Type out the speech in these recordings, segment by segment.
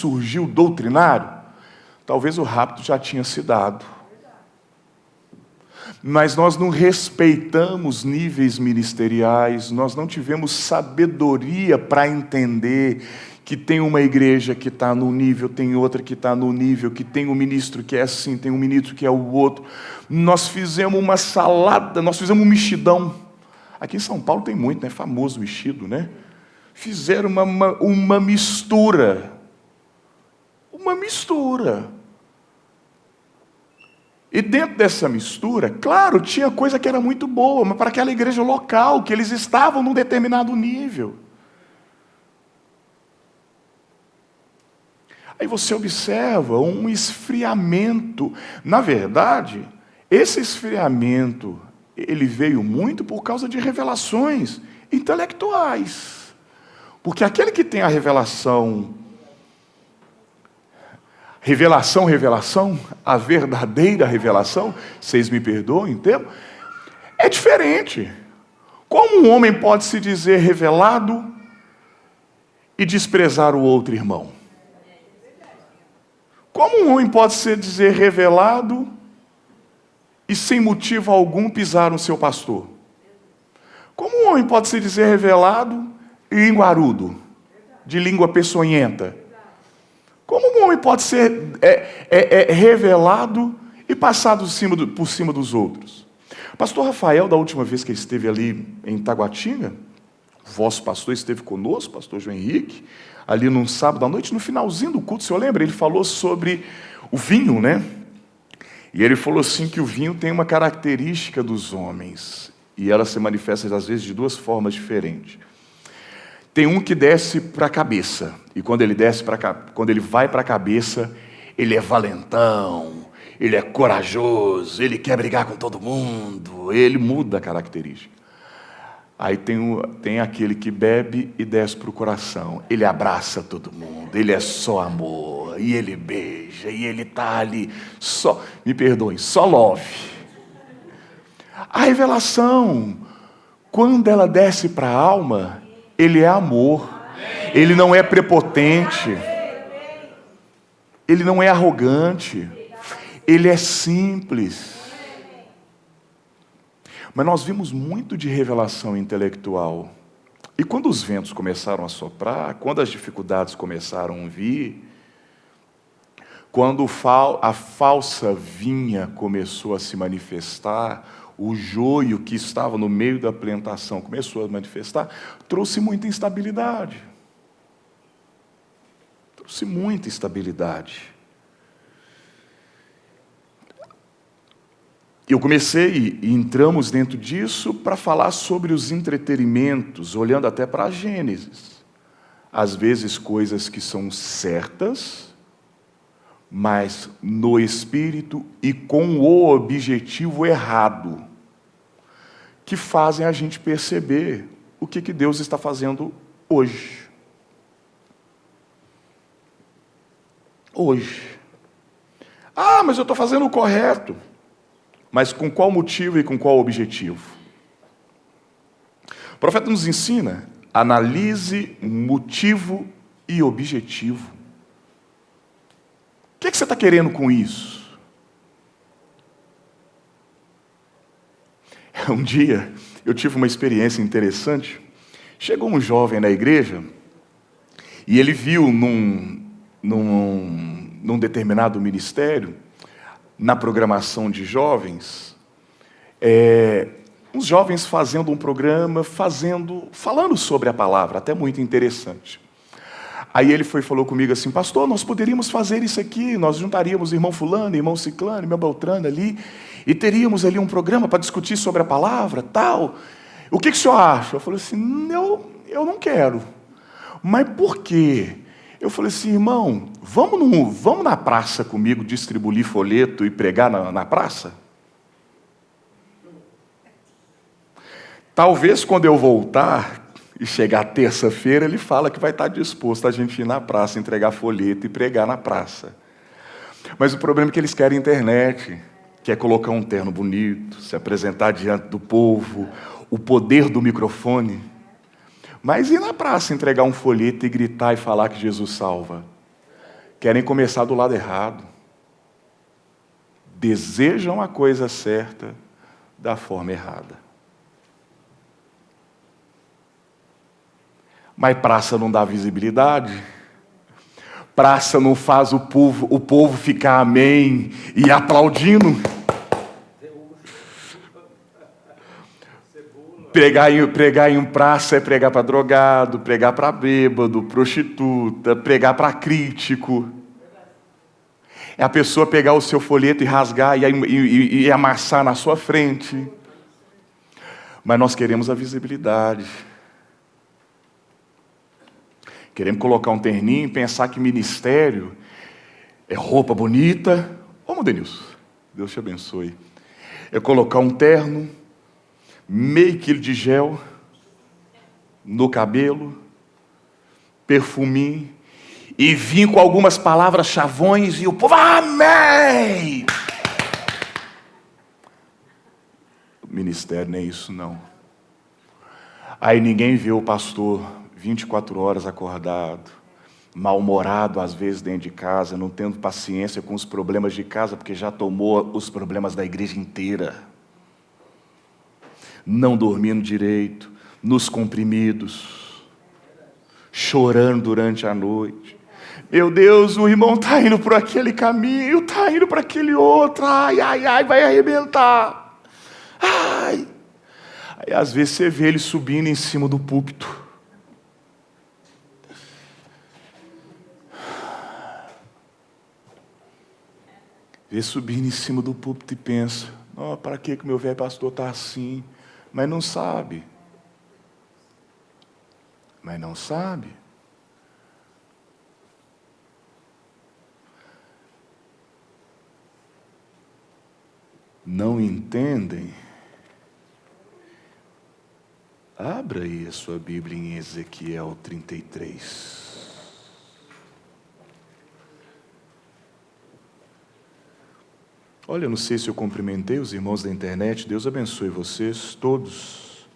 surgiu doutrinário, talvez o rapto já tinha se dado. Mas nós não respeitamos níveis ministeriais, nós não tivemos sabedoria para entender que tem uma igreja que está num nível, tem outra que está no nível, que tem um ministro que é assim, tem um ministro que é o outro. Nós fizemos uma salada, nós fizemos um mexidão. Aqui em São Paulo tem muito, né? Famoso mexido, né? Fizeram uma mistura. Uma mistura. E dentro dessa mistura, claro, tinha coisa que era muito boa, mas para aquela igreja local, que eles estavam num determinado nível. Aí você observa um esfriamento. Na verdade, esse esfriamento, ele veio muito por causa de revelações intelectuais. Porque aquele que tem a revelação, a verdadeira revelação, vocês me perdoem, entendeu? É diferente. Como um homem pode se dizer revelado e desprezar o outro irmão? Como um homem pode se dizer revelado e sem motivo algum pisar no seu pastor? Como um homem pode se dizer revelado e linguarudo, de língua peçonhenta? Como um homem pode ser revelado e passado por cima dos outros? Pastor Rafael, da última vez que ele esteve ali em Taguatinga, o vosso pastor esteve conosco, pastor João Henrique, ali num sábado à noite, no finalzinho do culto, o senhor lembra? Ele falou sobre o vinho, né? E ele falou assim que o vinho tem uma característica dos homens, e ela se manifesta às vezes de duas formas diferentes. Tem um que desce para a cabeça, e quando ele vai para a cabeça, ele é valentão, ele é corajoso, ele quer brigar com todo mundo, ele muda a característica. Aí tem aquele que bebe e desce para o coração. Ele abraça todo mundo, ele é só amor, e ele beija, e ele está ali, só, me perdoem, só love. A revelação, quando ela desce para a alma, ele é amor, ele não é prepotente, ele não é arrogante, ele é simples. Mas nós vimos muito de revelação intelectual. E quando os ventos começaram a soprar, quando as dificuldades começaram a vir, quando a falsa vinha começou a se manifestar, o joio que estava no meio da plantação começou a manifestar, trouxe muita instabilidade. Trouxe muita instabilidade. Eu comecei e entramos dentro disso para falar sobre os entretenimentos, olhando até para a Gênesis. Às vezes coisas que são certas, mas no espírito e com o objetivo errado, que fazem a gente perceber o que Deus está fazendo hoje. Hoje. Ah, mas eu estou fazendo o correto. Mas com qual motivo e com qual objetivo? O profeta nos ensina, analise motivo e objetivo. O que você está querendo com isso? Um dia, eu tive uma experiência interessante. Chegou um jovem na igreja e ele viu num determinado ministério, na programação de jovens, uns jovens fazendo um programa, falando sobre a palavra, até muito interessante. Aí ele falou comigo assim, pastor, nós poderíamos fazer isso aqui, nós juntaríamos irmão fulano, irmão ciclano, irmão beltrano ali, e teríamos ali um programa para discutir sobre a palavra, tal. O que o senhor acha? Eu falei assim, eu não quero. Mas por quê? Eu falei assim, irmão, vamos na praça comigo distribuir folheto e pregar na praça? Talvez quando eu voltar e chegar terça-feira, ele fala que vai estar disposto a gente ir na praça, entregar folheto e pregar na praça. Mas o problema é que eles querem internet, quer colocar um terno bonito, se apresentar diante do povo, o poder do microfone. Mas ir na praça entregar um folheto e gritar e falar que Jesus salva? querem começar do lado errado. Desejam a coisa certa da forma errada. Mas praça não dá visibilidade. Praça não faz o povo ficar amém e aplaudindo. Pregar em praça é pregar para drogado, pregar para bêbado, prostituta, pregar para crítico. É a pessoa pegar o seu folheto e rasgar e amassar na sua frente. Mas nós queremos a visibilidade. Queremos colocar um terninho e pensar que ministério é roupa bonita. Ô, Denilson, Deus te abençoe. É colocar um terno, meio quilo de gel no cabelo, perfuminho, e vir com algumas palavras chavões e o povo, amém! O ministério não é isso, não. Aí ninguém vê o pastor 24 horas acordado, mal-humorado às vezes dentro de casa, não tendo paciência com os problemas de casa, porque já tomou os problemas da igreja inteira. Não dormindo direito, nos comprimidos, chorando durante a noite. Meu Deus, o irmão está indo por aquele caminho, está indo para aquele outro, ai, ai, ai, vai arrebentar. Ai. Aí às vezes você vê ele subindo em cima do púlpito. Vê subindo em cima do púlpito e pensa, oh, para que o meu velho pastor está assim? Mas não sabe. Mas não sabe. Não entendem. Abra aí a sua Bíblia em Ezequiel 33. Olha, eu não sei se eu cumprimentei os irmãos da internet. Deus abençoe vocês todos.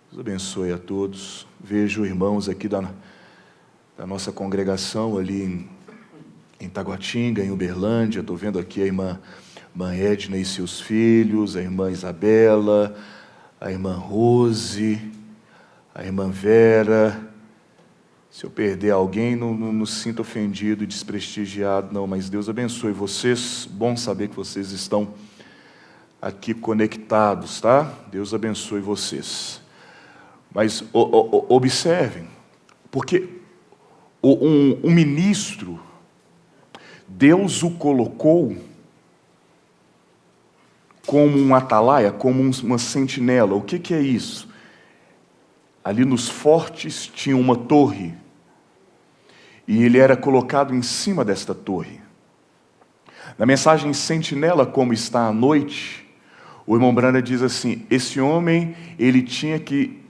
Deus abençoe a todos. Vejo irmãos aqui da nossa congregação ali em Taguatinga, em Uberlândia. Estou vendo aqui a irmã Edna e seus filhos, a irmã Isabela, a irmã Rose, a irmã Vera. Se eu perder alguém, não sinta ofendido e desprestigiado, não, mas Deus abençoe vocês. Bom saber que vocês estão aqui conectados, tá? Deus abençoe vocês. Mas observem, porque um ministro, Deus o colocou como um atalaia, como uma sentinela. O que é isso? Ali nos fortes tinha uma torre, e ele era colocado em cima desta torre. Na mensagem sentinela, como está à noite, o irmão Branda diz assim, esse homem, ele tinha que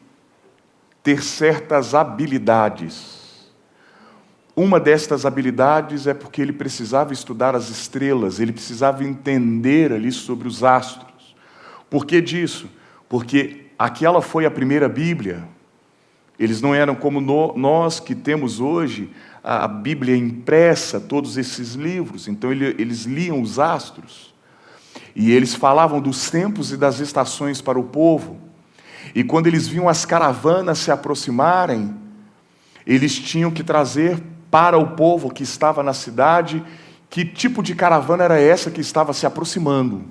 ter certas habilidades. Uma destas habilidades é porque ele precisava estudar as estrelas, ele precisava entender ali sobre os astros. Por que disso? Porque aquela foi a primeira Bíblia. Eles não eram como nós que temos hoje a Bíblia impressa, todos esses livros. Então eles liam os astros. E eles falavam dos tempos e das estações para o povo. E quando eles viam as caravanas se aproximarem, eles tinham que trazer para o povo que estava na cidade que tipo de caravana era essa que estava se aproximando.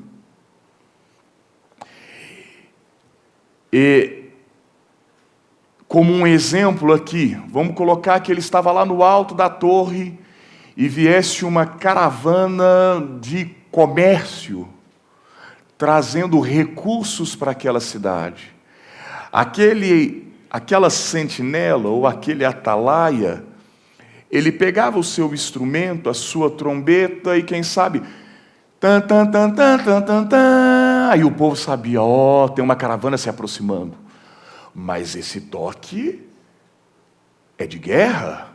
E como um exemplo aqui, vamos colocar que ele estava lá no alto da torre e viesse uma caravana de comércio, trazendo recursos para aquela cidade. Aquela sentinela ou aquele atalaia, ele pegava o seu instrumento, a sua trombeta e quem sabe, tan, tan, tan, tan, tan, tan, tan, aí o povo sabia, tem uma caravana se aproximando. Mas esse toque é de guerra.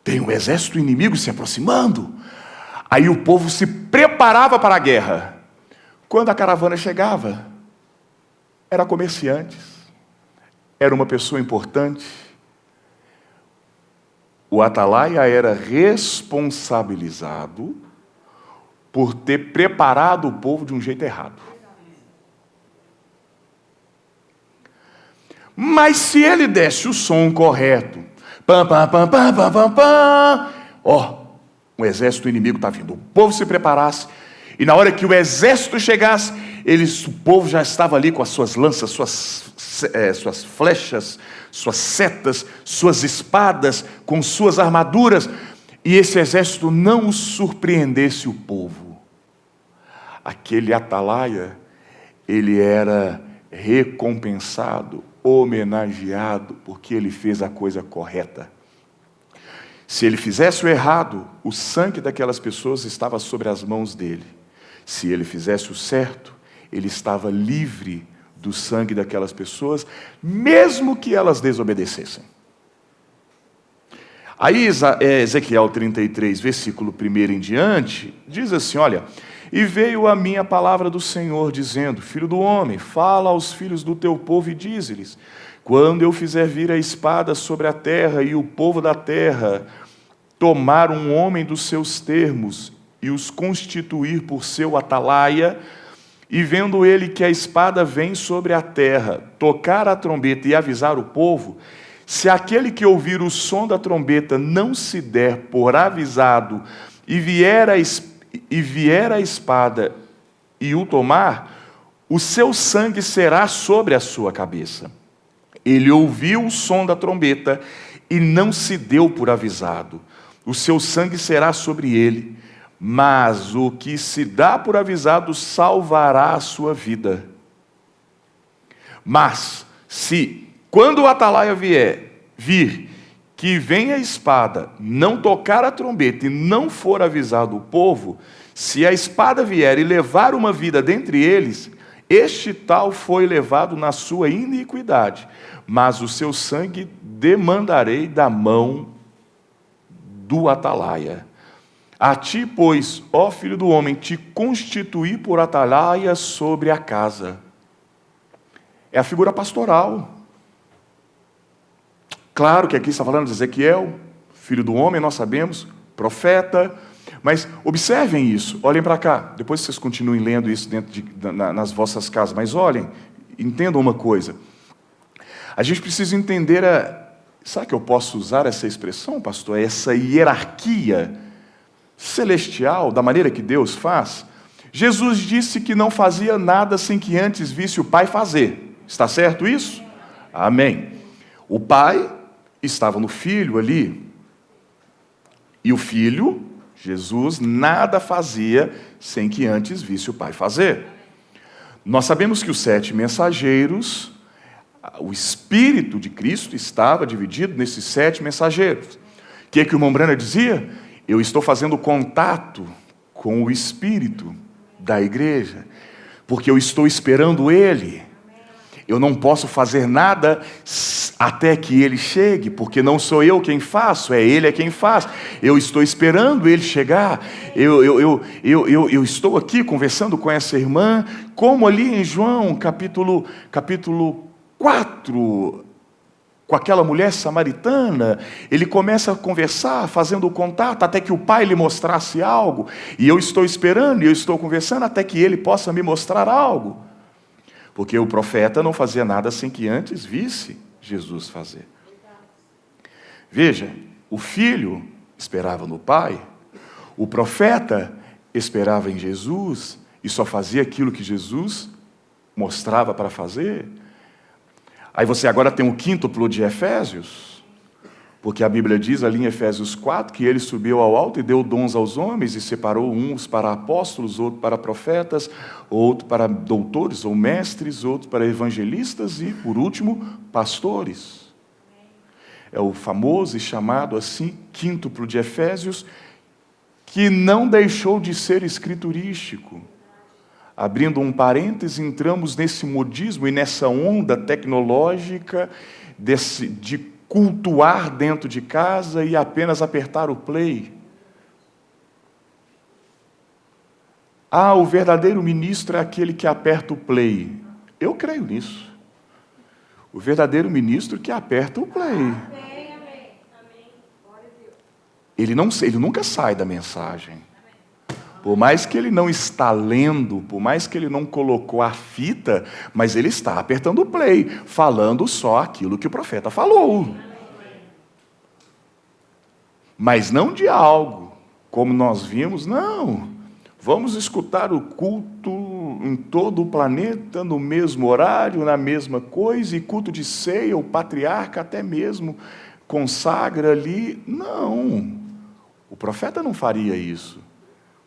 Tem um exército inimigo se aproximando. Aí o povo se preparava para a guerra. Quando a caravana chegava, era comerciantes, era uma pessoa importante. O atalaia era responsabilizado por ter preparado o povo de um jeito errado. Mas se ele desse o som correto, pam, pam, pam, pam, pam, pam, pam, o exército inimigo está vindo. O povo se preparasse, e na hora que o exército chegasse, o povo já estava ali com as suas lanças, suas flechas, suas setas, suas espadas, com suas armaduras, e esse exército não os surpreendesse o povo. Aquele atalaia, ele era recompensado, homenageado, porque ele fez a coisa correta. Se ele fizesse o errado, o sangue daquelas pessoas estava sobre as mãos dele. Se ele fizesse o certo, ele estava livre do sangue daquelas pessoas, mesmo que elas desobedecessem. Aí Ezequiel 33, versículo 1 em diante, diz assim, olha: e veio a mim a palavra do Senhor, dizendo, filho do homem, fala aos filhos do teu povo e dize-lhes, quando eu fizer vir a espada sobre a terra, e o povo da terra tomar um homem dos seus termos, e os constituir por seu atalaia, e vendo ele que a espada vem sobre a terra, tocar a trombeta e avisar o povo, se aquele que ouvir o som da trombeta não se der por avisado, e vier a espada e o tomar, o seu sangue será sobre a sua cabeça. Ele ouviu o som da trombeta e não se deu por avisado. O seu sangue será sobre ele, mas o que se dá por avisado salvará a sua vida. Mas, se, quando o atalaia vir, que vem a espada, não tocar a trombeta e não for avisado o povo, se a espada vier e levar uma vida dentre eles, este tal foi levado na sua iniquidade, mas o seu sangue demandarei da mão do atalaia. A ti, pois, ó filho do homem, te constituí por atalaia sobre a casa. É a figura pastoral. Claro que aqui está falando de Ezequiel, filho do homem, nós sabemos, profeta, mas observem isso, olhem para cá, depois vocês continuem lendo isso nas vossas casas, mas olhem, entendam uma coisa, a gente precisa entender, sabe que eu posso usar essa expressão, pastor? Essa hierarquia celestial, da maneira que Deus faz. Jesus disse que não fazia nada sem que antes visse o Pai fazer, está certo isso? Amém. O Pai estava no Filho ali, e o Filho, Jesus, nada fazia sem que antes visse o Pai fazer. Nós sabemos que os 7 mensageiros, o Espírito de Cristo estava dividido nesses 7 mensageiros. O que o irmão Branham dizia? Eu estou fazendo contato com o Espírito da igreja, porque eu estou esperando Ele. Eu não posso fazer nada até que Ele chegue, porque não sou eu quem faço, é Ele quem faz. Eu estou esperando Ele chegar. Eu estou aqui conversando com essa irmã, como ali em João, capítulo 4, com aquela mulher samaritana, ele começa a conversar, fazendo o contato, até que o Pai lhe mostrasse algo, e eu estou esperando, e eu estou conversando, até que Ele possa me mostrar algo. Porque o profeta não fazia nada sem que antes visse Jesus fazer. Veja, o filho esperava no Pai, o profeta esperava em Jesus, e só fazia aquilo que Jesus mostrava para fazer. Aí você agora tem o quíntuplo de Efésios, porque a Bíblia diz ali em Efésios 4 que ele subiu ao alto e deu dons aos homens e separou uns para apóstolos, outros para profetas, outros para doutores ou mestres, outros para evangelistas e, por último, pastores. É o famoso e chamado assim quíntuplo de Efésios, que não deixou de ser escriturístico. Abrindo um parêntese, entramos nesse modismo e nessa onda tecnológica de cultuar dentro de casa e apenas apertar o play. O verdadeiro ministro é aquele que aperta o play. Eu creio nisso. O verdadeiro ministro que aperta o play. ele nunca sai da mensagem. Por mais que ele não está lendo, por mais que ele não colocou a fita, mas ele está apertando o play, falando só aquilo que o profeta falou. Mas não de algo, como nós vimos, não. Vamos escutar o culto em todo o planeta, no mesmo horário, na mesma coisa, e culto de ceia, o patriarca até mesmo consagra ali. Não, o profeta não faria isso,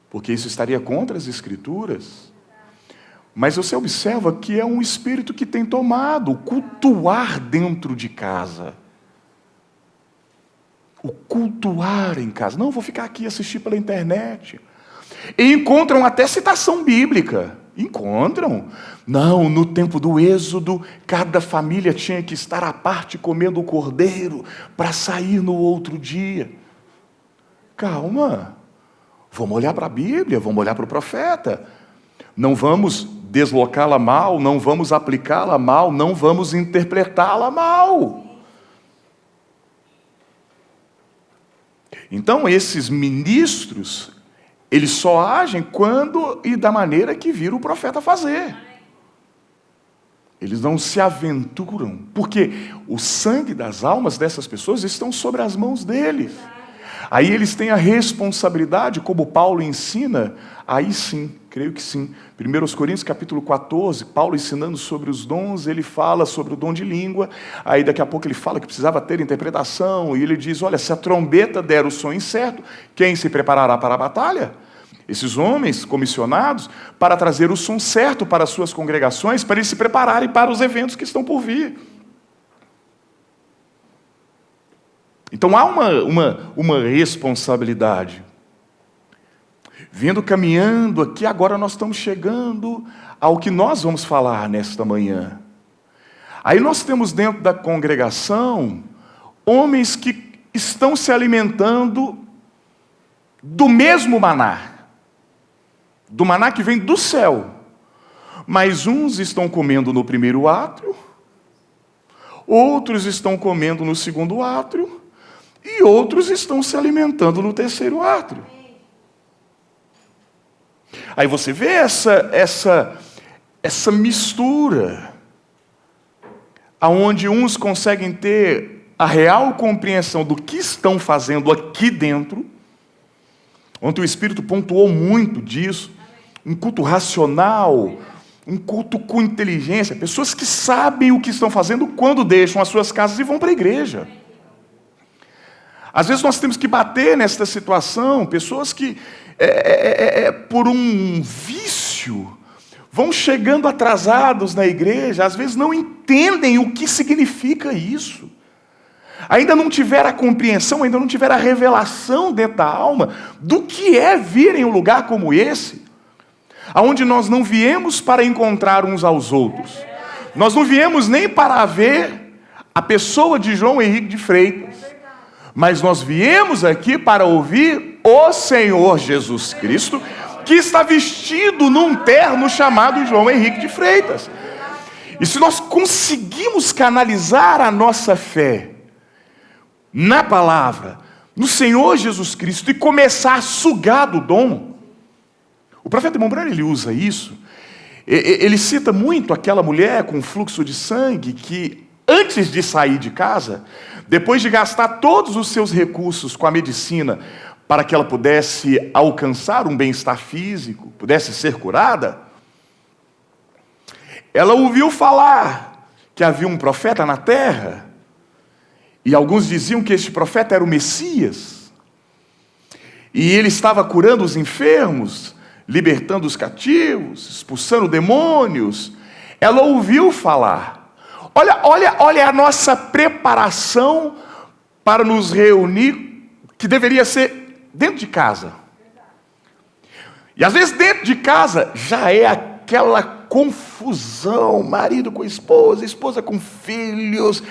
porque isso estaria contra as Escrituras. Mas você observa que é um espírito que tem tomado, cultuar dentro de casa. O cultuar em casa. Não, vou ficar aqui e assistir pela internet. E encontram até citação bíblica. Encontram. Não, no tempo do Êxodo, cada família tinha que estar à parte comendo o cordeiro para sair no outro dia. Calma. Vamos olhar para a Bíblia, vamos olhar para o profeta. Não vamos deslocá-la mal, não vamos aplicá-la mal, não vamos interpretá-la mal. Então, esses ministros, eles só agem quando e da maneira que viram o profeta fazer. Eles não se aventuram, porque o sangue das almas dessas pessoas estão sobre as mãos deles. Aí eles têm a responsabilidade, como Paulo ensina, aí sim, creio que sim. 1 Coríntios capítulo 14, Paulo ensinando sobre os dons, ele fala sobre o dom de língua, aí daqui a pouco ele fala que precisava ter interpretação, e ele diz, olha, se a trombeta der o som incerto, quem se preparará para a batalha? Esses homens comissionados para trazer o som certo para as suas congregações, para eles se prepararem para os eventos que estão por vir. Então há uma responsabilidade. Vindo caminhando aqui, agora nós estamos chegando ao que nós vamos falar nesta manhã. Aí nós temos dentro da congregação homens que estão se alimentando do mesmo maná. Do maná que vem do céu. Mas uns estão comendo no primeiro átrio, outros estão comendo no segundo átrio, e outros estão se alimentando no terceiro átrio. Aí você vê essa mistura, aonde uns conseguem ter a real compreensão do que estão fazendo aqui dentro. Ontem o Espírito pontuou muito disso. Um culto racional, um culto com inteligência. Pessoas que sabem o que estão fazendo quando deixam as suas casas e vão para a igreja. Às vezes nós temos que bater nesta situação, pessoas que, por um vício, vão chegando atrasados na igreja, às vezes não entendem o que significa isso. Ainda não tiveram a compreensão, ainda não tiveram a revelação dentro da alma do que é vir em um lugar como esse, onde nós não viemos para encontrar uns aos outros. Nós não viemos nem para ver a pessoa de João Henrique de Freitas. Mas nós viemos aqui para ouvir o Senhor Jesus Cristo, que está vestido num terno chamado João Henrique de Freitas. E se nós conseguimos canalizar a nossa fé na palavra, no Senhor Jesus Cristo, e começar a sugar do dom, o profeta Mombrano, ele usa isso. Ele cita muito aquela mulher com fluxo de sangue que, antes de sair de casa, depois de gastar todos os seus recursos com a medicina para que ela pudesse alcançar um bem-estar físico, pudesse ser curada, ela ouviu falar que havia um profeta na terra, e alguns diziam que este profeta era o Messias, e ele estava curando os enfermos, libertando os cativos, expulsando demônios. Ela ouviu falar. Olha a nossa preparação para nos reunir, que deveria ser dentro de casa. E às vezes dentro de casa já é aquela confusão, marido com esposa, esposa com filhos.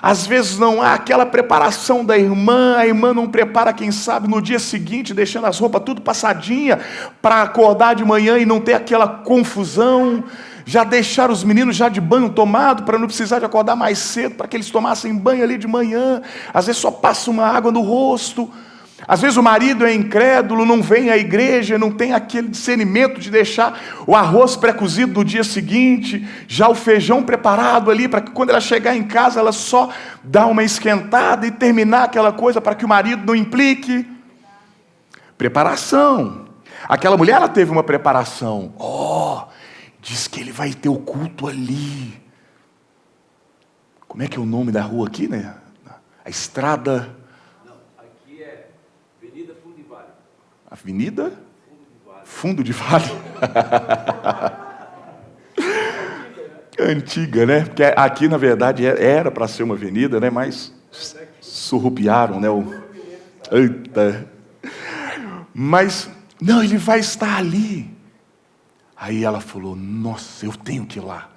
Às vezes não há aquela preparação da irmã, a irmã não prepara, quem sabe, no dia seguinte, deixando as roupas tudo passadinha, para acordar de manhã e não ter aquela confusão. Já deixar os meninos já de banho tomado, para não precisar de acordar mais cedo, para que eles tomassem banho ali de manhã. Às vezes só passa uma água no rosto. Às vezes o marido é incrédulo, não vem à igreja, não tem aquele discernimento de deixar o arroz pré-cozido do dia seguinte, já o feijão preparado ali, para que quando ela chegar em casa, ela só dá uma esquentada e terminar aquela coisa para que o marido não implique. Preparação. Aquela mulher, ela teve uma preparação. Diz que ele vai ter o culto ali. Como é que é o nome da rua aqui, né? A estrada... Avenida? Fundo de Vale. Antiga, né? Porque aqui, na verdade, era para ser uma avenida, né? Mas surrupiaram, né? Eita. Mas, não, ele vai estar ali. Aí ela falou, nossa, eu tenho que ir lá.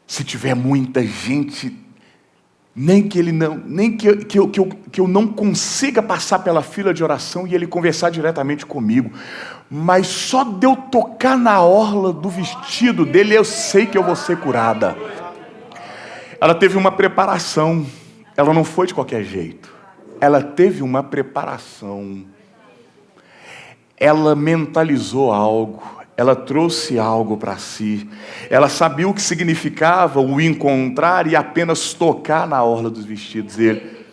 Se tiver muita gente... Nem que eu não consiga passar pela fila de oração e ele conversar diretamente comigo. Mas só de eu tocar na orla do vestido dele, eu sei que eu vou ser curada. Ela teve uma preparação. Ela não foi de qualquer jeito. Ela teve uma preparação. Ela mentalizou algo. Ela trouxe algo para si. Ela sabia o que significava o encontrar e apenas tocar na orla dos vestidos dele.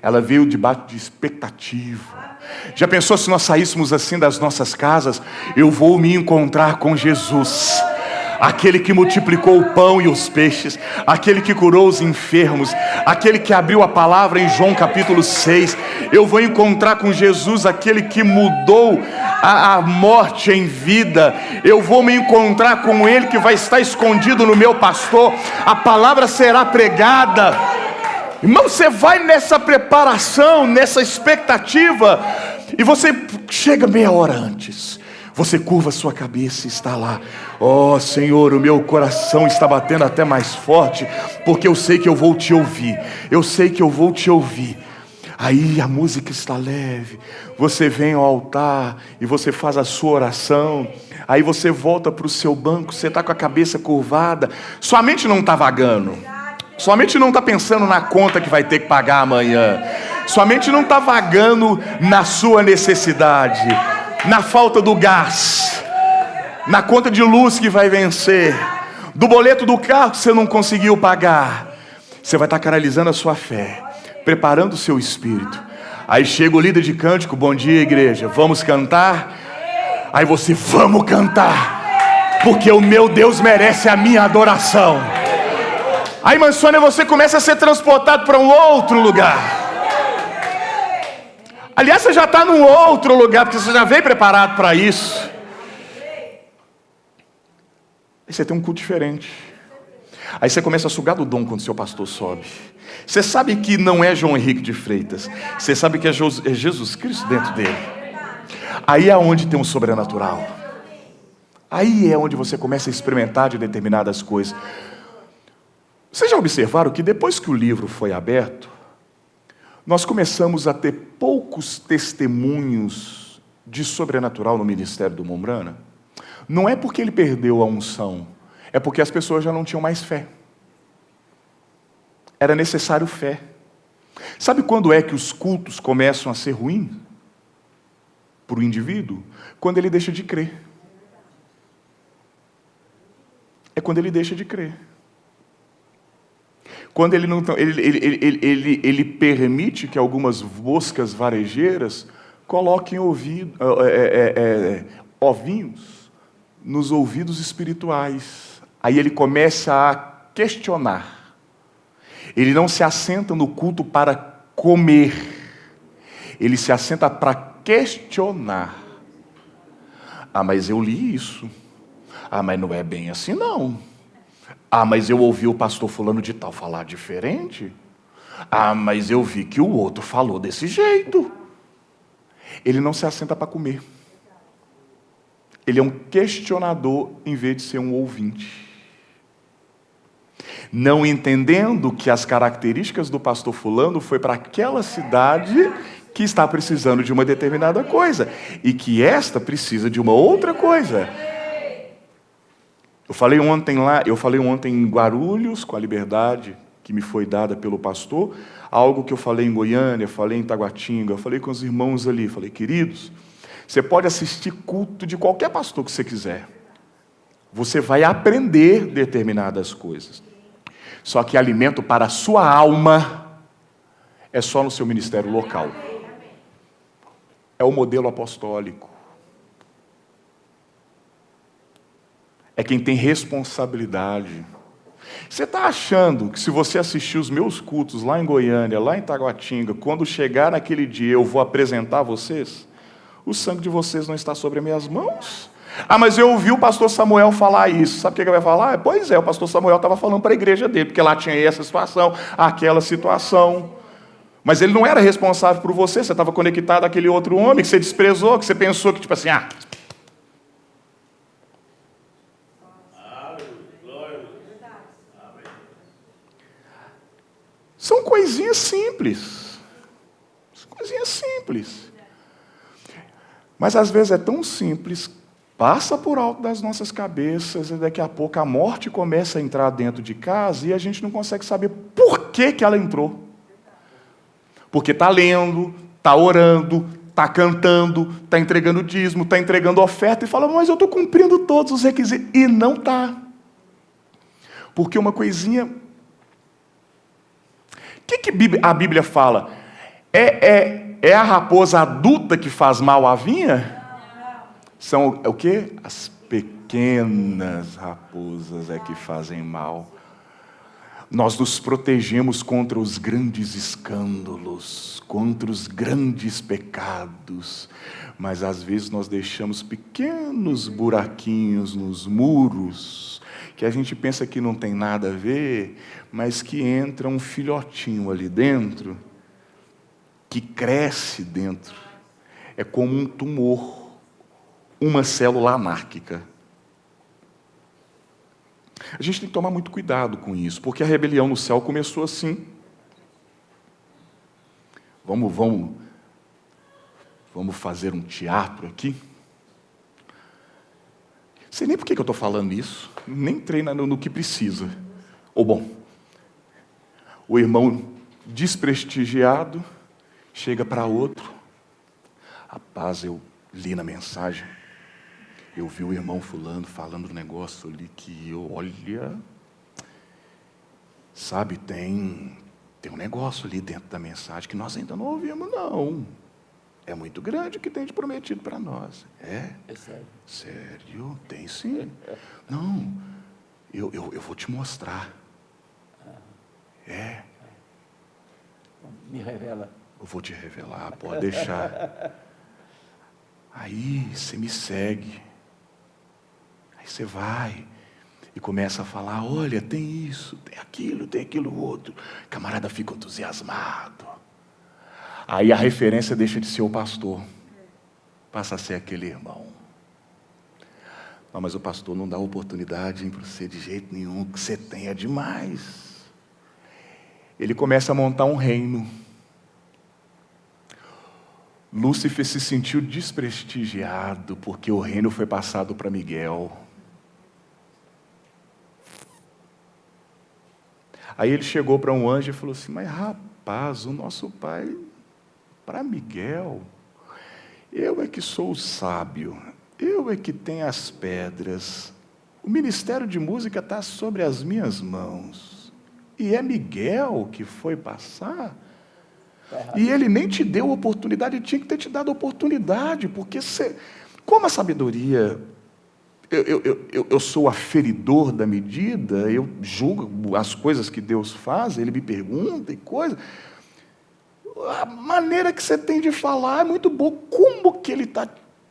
Ela veio debaixo de expectativa. Já pensou se nós saíssemos assim das nossas casas? Eu vou me encontrar com Jesus. Aquele que multiplicou o pão e os peixes, aquele que curou os enfermos, aquele que abriu a palavra em João capítulo 6. Eu vou encontrar com Jesus, aquele que mudou a morte em vida. Eu vou me encontrar com ele que vai estar escondido no meu pastor. A palavra será pregada. Irmão, você vai nessa preparação, nessa expectativa, e você chega meia hora antes. Você curva sua cabeça e está lá. Senhor, o meu coração está batendo até mais forte, porque eu sei que eu vou te ouvir. Eu sei que eu vou te ouvir. Aí a música está leve. Você vem ao altar e você faz a sua oração. Aí você volta para o seu banco, você está com a cabeça curvada. Sua mente não está vagando. Sua mente não está pensando na conta que vai ter que pagar amanhã. Sua mente não está vagando na sua necessidade, na falta do gás, na conta de luz que vai vencer, do boleto do carro que você não conseguiu pagar. Você vai estar canalizando a sua fé, preparando o seu espírito. Aí chega o líder de cântico, bom dia igreja, vamos cantar? Aí você, vamos cantar, porque o meu Deus merece a minha adoração. Aí, Mansônia, você começa a ser transportado para um outro lugar. Aliás, você já está num outro lugar, porque você já veio preparado para isso. Aí você tem um culto diferente. Aí você começa a sugar do dom quando seu pastor sobe. Você sabe que não é João Henrique de Freitas. Você sabe que é Jesus Cristo dentro dele. Aí é onde tem um sobrenatural. Aí é onde você começa a experimentar de determinadas coisas. Vocês já observaram que depois que o livro foi aberto, nós começamos a ter poucos testemunhos de sobrenatural no ministério do Mombrana? Não é porque ele perdeu a unção, é porque as pessoas já não tinham mais fé. Era necessário fé. Sabe quando é que os cultos começam a ser ruins para o indivíduo? Quando ele deixa de crer. É quando ele deixa de crer. Quando ele não ele permite que algumas moscas varejeiras coloquem ovinhos nos ouvidos espirituais. Aí ele começa a questionar. Ele não se assenta no culto para comer. Ele se assenta para questionar. Mas eu li isso. Mas não é bem assim não. Mas eu ouvi o pastor fulano de tal falar diferente. Mas eu vi que o outro falou desse jeito. Ele não se assenta para comer. Ele é um questionador em vez de ser um ouvinte. Não entendendo que as características do pastor fulano foi para aquela cidade que está precisando de uma determinada coisa. E que esta precisa de uma outra coisa. Eu falei ontem em Guarulhos, com a Liberdade, que me foi dada pelo pastor, algo que eu falei em Goiânia, falei em Taguatinga, eu falei com os irmãos ali, falei, queridos, você pode assistir culto de qualquer pastor que você quiser. Você vai aprender determinadas coisas. Só que alimento para a sua alma é só no seu ministério local. É o modelo apostólico. É quem tem responsabilidade. Você está achando que se você assistir os meus cultos lá em Goiânia, lá em Taguatinga, quando chegar naquele dia eu vou apresentar vocês? O sangue de vocês não está sobre as minhas mãos? Ah, mas eu ouvi o pastor Samuel falar isso. Sabe o que ele vai falar? Pois é, o pastor Samuel estava falando para a igreja dele, porque lá tinha essa situação, aquela situação. Mas ele não era responsável por você, você estava conectado àquele outro homem que você desprezou, que você pensou que, tipo assim, São coisinhas simples. Coisinhas simples. Mas às vezes é tão simples, passa por alto das nossas cabeças, e daqui a pouco a morte começa a entrar dentro de casa e a gente não consegue saber por que ela entrou. Porque está lendo, está orando, está cantando, está entregando dízimo, está entregando oferta e fala, mas eu estou cumprindo todos os requisitos. E não está. Porque uma coisinha... O que a Bíblia fala? É a raposa adulta que faz mal à vinha? São o quê? As pequenas raposas é que fazem mal. Nós nos protegemos contra os grandes escândalos, contra os grandes pecados, mas às vezes nós deixamos pequenos buraquinhos nos muros, que a gente pensa que não tem nada a ver, mas que entra um filhotinho ali dentro, que cresce dentro. É como um tumor, uma célula anárquica. A gente tem que tomar muito cuidado com isso, porque a rebelião no céu começou assim. Vamos fazer um teatro aqui? Não sei nem por que eu estou falando isso, nem treina no que precisa. Ou bom, o irmão desprestigiado chega para outro. Rapaz, eu li na mensagem, eu vi o irmão fulano falando um negócio ali que, olha, sabe, tem um negócio ali dentro da mensagem que nós ainda não ouvimos, não. É muito grande o que tem de prometido para nós. É? É sério? Sério? Tem sim. Não, eu vou te mostrar. É. Me revela. Eu vou te revelar, pode deixar. Aí você me segue. Aí você vai e começa a falar, olha, tem isso, tem aquilo outro. O camarada fica entusiasmado. Aí a referência deixa de ser o pastor, passa a ser aquele irmão. Não, mas o pastor não dá oportunidade para você de jeito nenhum, que você tenha demais. Ele começa a montar um reino. Lúcifer se sentiu desprestigiado, porque o reino foi passado para Miguel. Aí ele chegou para um anjo e falou assim, mas rapaz, o nosso pai, para Miguel, eu é que sou o sábio, eu é que tenho as pedras, o ministério de música está sobre as minhas mãos, e é Miguel que foi passar, e ele nem te deu oportunidade, ele tinha que ter te dado oportunidade, porque você, como a sabedoria, eu sou aferidor da medida, eu julgo as coisas que Deus faz, ele me pergunta e coisa. A maneira que você tem de falar é muito boa. Como que ele está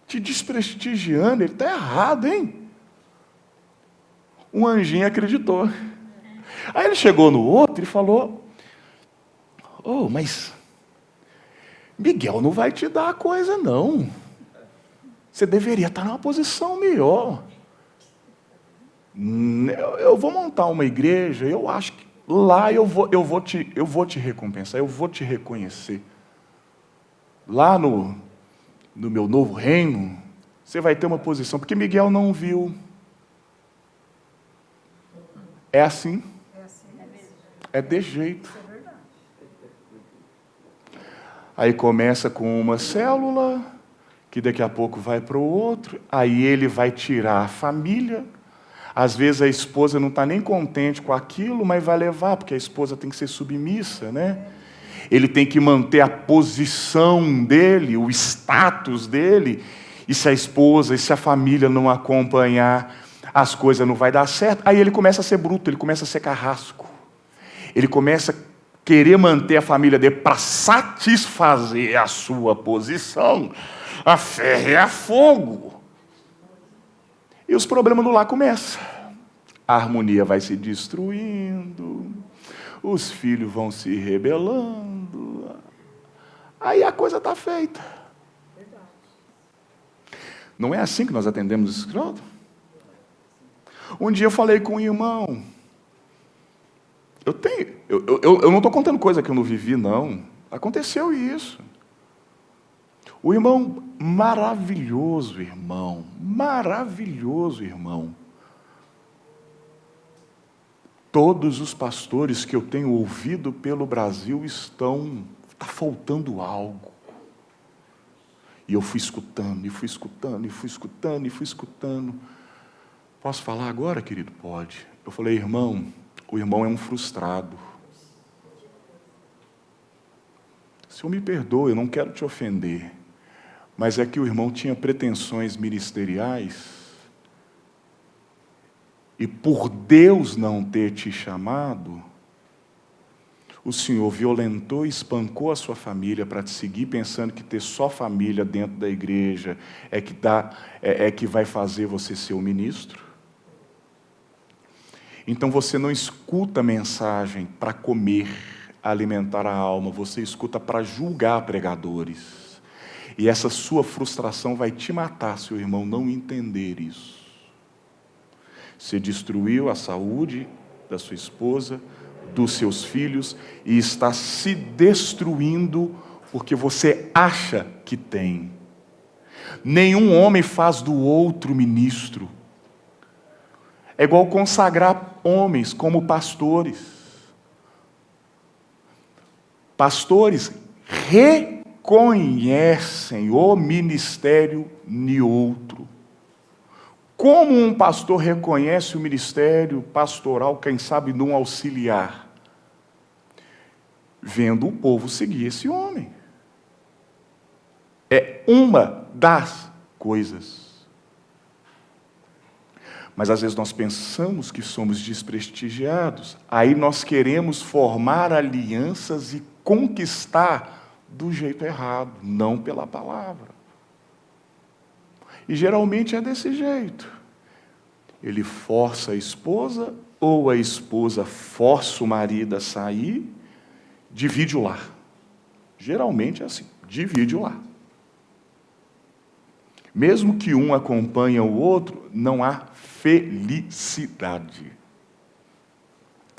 te desprestigiando? Ele está errado, hein? Um anjinho acreditou. Aí ele chegou no outro e falou, mas Miguel não vai te dar a coisa, não. Você deveria estar numa posição melhor. Eu vou montar uma igreja, eu acho que lá eu vou te recompensar, eu vou te reconhecer. Lá no meu novo reino, você vai ter uma posição, porque Miguel não viu. É assim? É de jeito. Aí começa com uma célula, que daqui a pouco vai para o outro, aí ele vai tirar a família. Às vezes a esposa não está nem contente com aquilo, mas vai levar, porque a esposa tem que ser submissa, né? Ele tem que manter a posição dele, o status dele, e se a esposa e se a família não acompanhar, as coisas não vai dar certo. Aí ele começa a ser bruto, ele começa a ser carrasco. Ele começa a querer manter a família dele para satisfazer a sua posição, a ferro é a fogo. E os problemas do lar começam. A harmonia vai se destruindo, os filhos vão se rebelando. Aí a coisa está feita. Não é assim que nós atendemos o escroto? Um dia eu falei com um irmão. Eu não estou contando coisa que eu não vivi, não. Aconteceu isso. O irmão, maravilhoso irmão. Todos os pastores que eu tenho ouvido pelo Brasil está faltando algo. E eu fui escutando. Posso falar agora, querido? Pode. Eu falei, irmão, o irmão é um frustrado. O Senhor me perdoe, eu não quero te ofender, mas é que o irmão tinha pretensões ministeriais, e por Deus não ter te chamado, o Senhor violentou e espancou a sua família para te seguir pensando que ter só família dentro da igreja é que vai fazer você ser o ministro. Então você não escuta a mensagem para comer, alimentar a alma, você escuta para julgar pregadores. E essa sua frustração vai te matar se o irmão não entender isso. Você destruiu a saúde da sua esposa, dos seus filhos, e está se destruindo porque você acha que tem. Nenhum homem faz do outro ministro. É igual consagrar homens como pastores. Pastores reconhecem o ministério de outro. Como um pastor reconhece o ministério pastoral, quem sabe num auxiliar? Vendo o povo seguir esse homem. É uma das coisas. Mas às vezes nós pensamos que somos desprestigiados, aí nós queremos formar alianças e conquistar do jeito errado, não pela palavra. E geralmente é desse jeito. Ele força a esposa, ou a esposa força o marido a sair, divide o lar. Geralmente é assim, divide o lar. Mesmo que um acompanhe o outro, não há felicidade.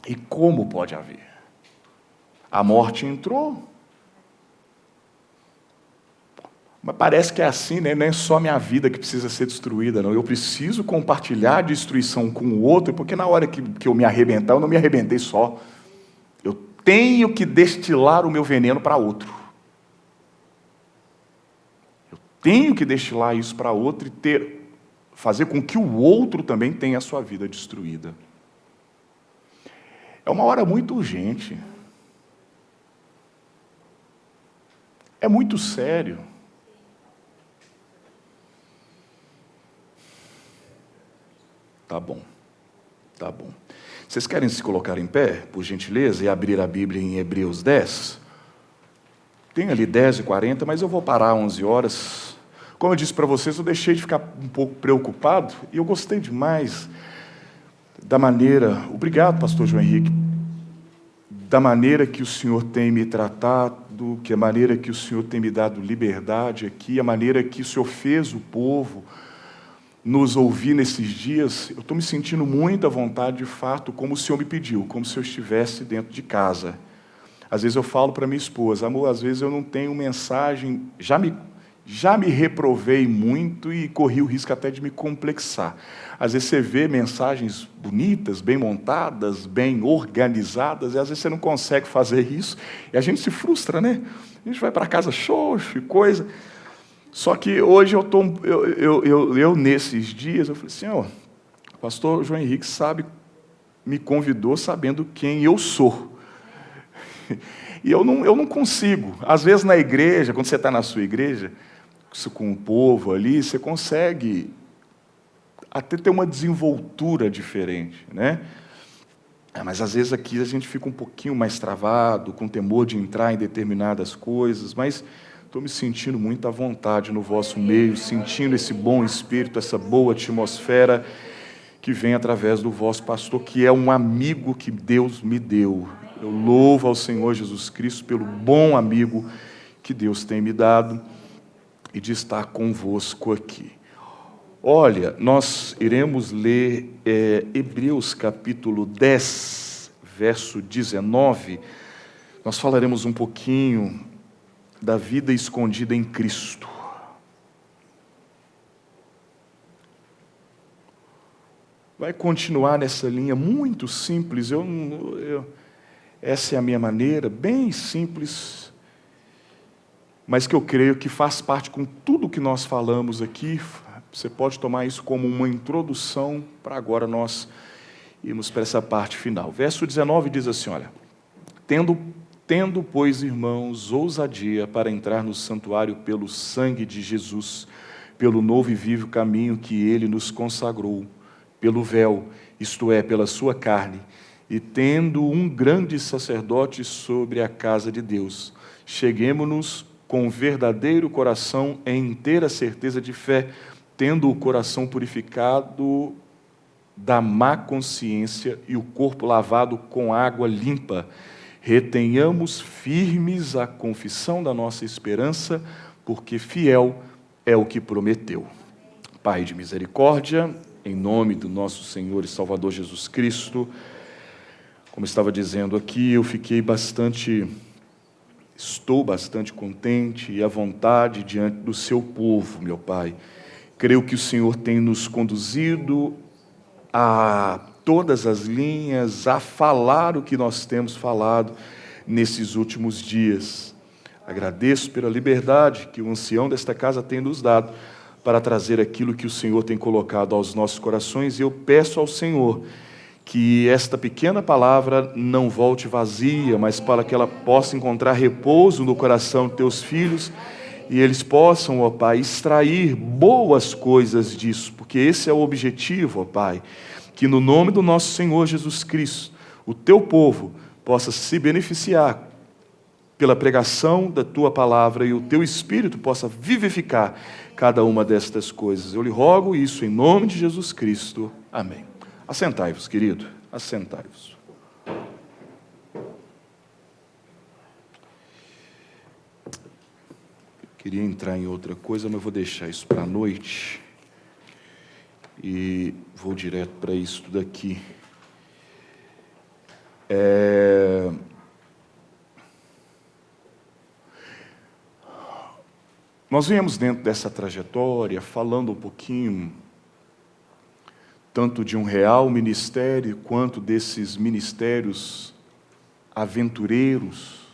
E como pode haver? A morte entrou. Mas parece que é assim, né? Não é só minha vida que precisa ser destruída, não. Eu preciso compartilhar a destruição com o outro, porque na hora que eu me arrebentar, eu não me arrebentei só. Eu tenho que destilar o meu veneno para outro. Eu tenho que destilar isso para outro e fazer com que o outro também tenha a sua vida destruída. É uma hora muito urgente. É muito sério. Tá bom. Vocês querem se colocar em pé, por gentileza, e abrir a Bíblia em Hebreus 10? Tem ali 10h40, mas eu vou parar 11 horas. Como eu disse para vocês, eu deixei de ficar um pouco preocupado, e eu gostei demais da maneira... Obrigado, pastor João Henrique. Da maneira que o Senhor tem me tratado, que a maneira que o Senhor tem me dado liberdade aqui, a maneira que o Senhor fez o povo nos ouvir nesses dias, eu estou me sentindo muita vontade, de fato, como o Senhor me pediu, como se eu estivesse dentro de casa. Às vezes eu falo para minha esposa, amor, às vezes eu não tenho mensagem, já me reprovei muito e corri o risco até de me complexar. Às vezes você vê mensagens bonitas, bem montadas, bem organizadas, e às vezes você não consegue fazer isso, e a gente se frustra, né? A gente vai para casa xoxo e coisa. Só que hoje eu nesses dias, eu falei assim, ó, o pastor João Henrique me convidou sabendo quem eu sou. E eu não consigo. Às vezes na igreja, quando você está na sua igreja, com o povo ali, você consegue até ter uma desenvoltura diferente, né? Mas às vezes aqui a gente fica um pouquinho mais travado, com temor de entrar em determinadas coisas, mas estou me sentindo muito à vontade no vosso meio, sentindo esse bom espírito, essa boa atmosfera que vem através do vosso pastor, que é um amigo que Deus me deu. Eu louvo ao Senhor Jesus Cristo pelo bom amigo que Deus tem me dado e de estar convosco aqui. Olha, nós iremos ler Hebreus capítulo 10, verso 19. Nós falaremos um pouquinho da vida escondida em Cristo. Vai continuar nessa linha muito simples. Essa é a minha maneira, bem simples, mas que eu creio que faz parte com tudo que nós falamos aqui. Você pode tomar isso como uma introdução para agora nós irmos para essa parte final. Verso 19 diz assim, olha, Tendo, pois, irmãos, ousadia para entrar no santuário pelo sangue de Jesus, pelo novo e vivo caminho que ele nos consagrou, pelo véu, isto é, pela sua carne, e tendo um grande sacerdote sobre a casa de Deus, cheguemo-nos com verdadeiro coração em inteira certeza de fé, tendo o coração purificado da má consciência e o corpo lavado com água limpa. Retenhamos firmes a confissão da nossa esperança, porque fiel é o que prometeu. Pai de misericórdia, em nome do nosso Senhor e Salvador Jesus Cristo, como estava dizendo aqui, estou bastante contente e à vontade diante do seu povo, meu Pai. Creio que o Senhor tem nos conduzido a todas as linhas, a falar o que nós temos falado nesses últimos dias. Agradeço pela liberdade que o ancião desta casa tem nos dado para trazer aquilo que o Senhor tem colocado aos nossos corações, e eu peço ao Senhor que esta pequena palavra não volte vazia, mas para que ela possa encontrar repouso no coração de teus filhos, e eles possam, ó Pai, extrair boas coisas disso, porque esse é o objetivo, ó Pai, que no nome do nosso Senhor Jesus Cristo, o teu povo possa se beneficiar pela pregação da tua palavra e o teu Espírito possa vivificar cada uma destas coisas. Eu lhe rogo isso em nome de Jesus Cristo. Amém. Assentai-vos, querido, assentai-vos. Queria entrar em outra coisa, mas vou deixar isso para a noite. E vou direto para isso daqui. Nós viemos dentro dessa trajetória falando um pouquinho tanto de um real ministério, quanto desses ministérios aventureiros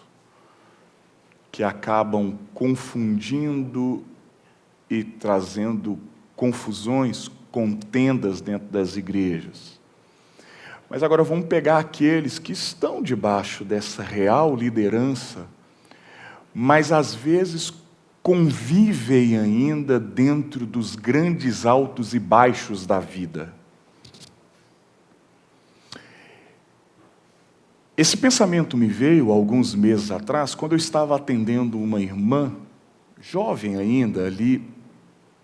que acabam confundindo e trazendo confusões, contendas dentro das igrejas. Mas agora vamos pegar aqueles que estão debaixo dessa real liderança, mas às vezes convivem ainda dentro dos grandes altos e baixos da vida. Esse pensamento me veio alguns meses atrás, quando eu estava atendendo uma irmã, jovem ainda, ali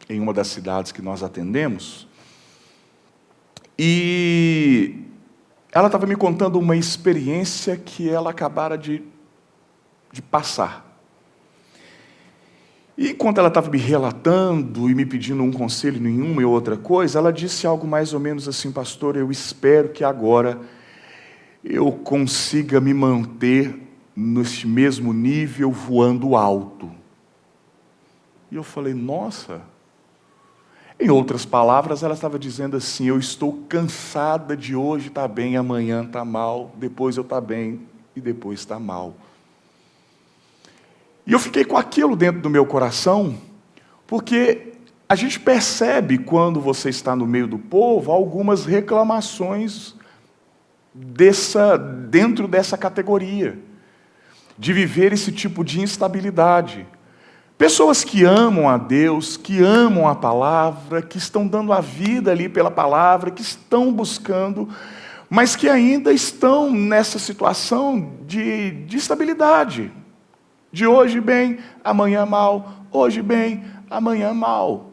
em uma das cidades que nós atendemos, e ela estava me contando uma experiência que ela acabara de passar. E enquanto ela estava me relatando e me pedindo um conselho em uma e outra coisa, ela disse algo mais ou menos assim: pastor, eu espero que agora eu consiga me manter neste mesmo nível, voando alto. E eu falei, nossa. Em outras palavras, ela estava dizendo assim, eu estou cansada de hoje estar bem, amanhã está mal, depois eu estou bem e depois está mal. E eu fiquei com aquilo dentro do meu coração, porque a gente percebe quando você está no meio do povo algumas reclamações dentro dessa categoria, de viver esse tipo de instabilidade. Pessoas que amam a Deus, que amam a palavra, que estão dando a vida ali pela palavra, que estão buscando, mas que ainda estão nessa situação de instabilidade. De hoje bem, amanhã mal, hoje bem, amanhã mal.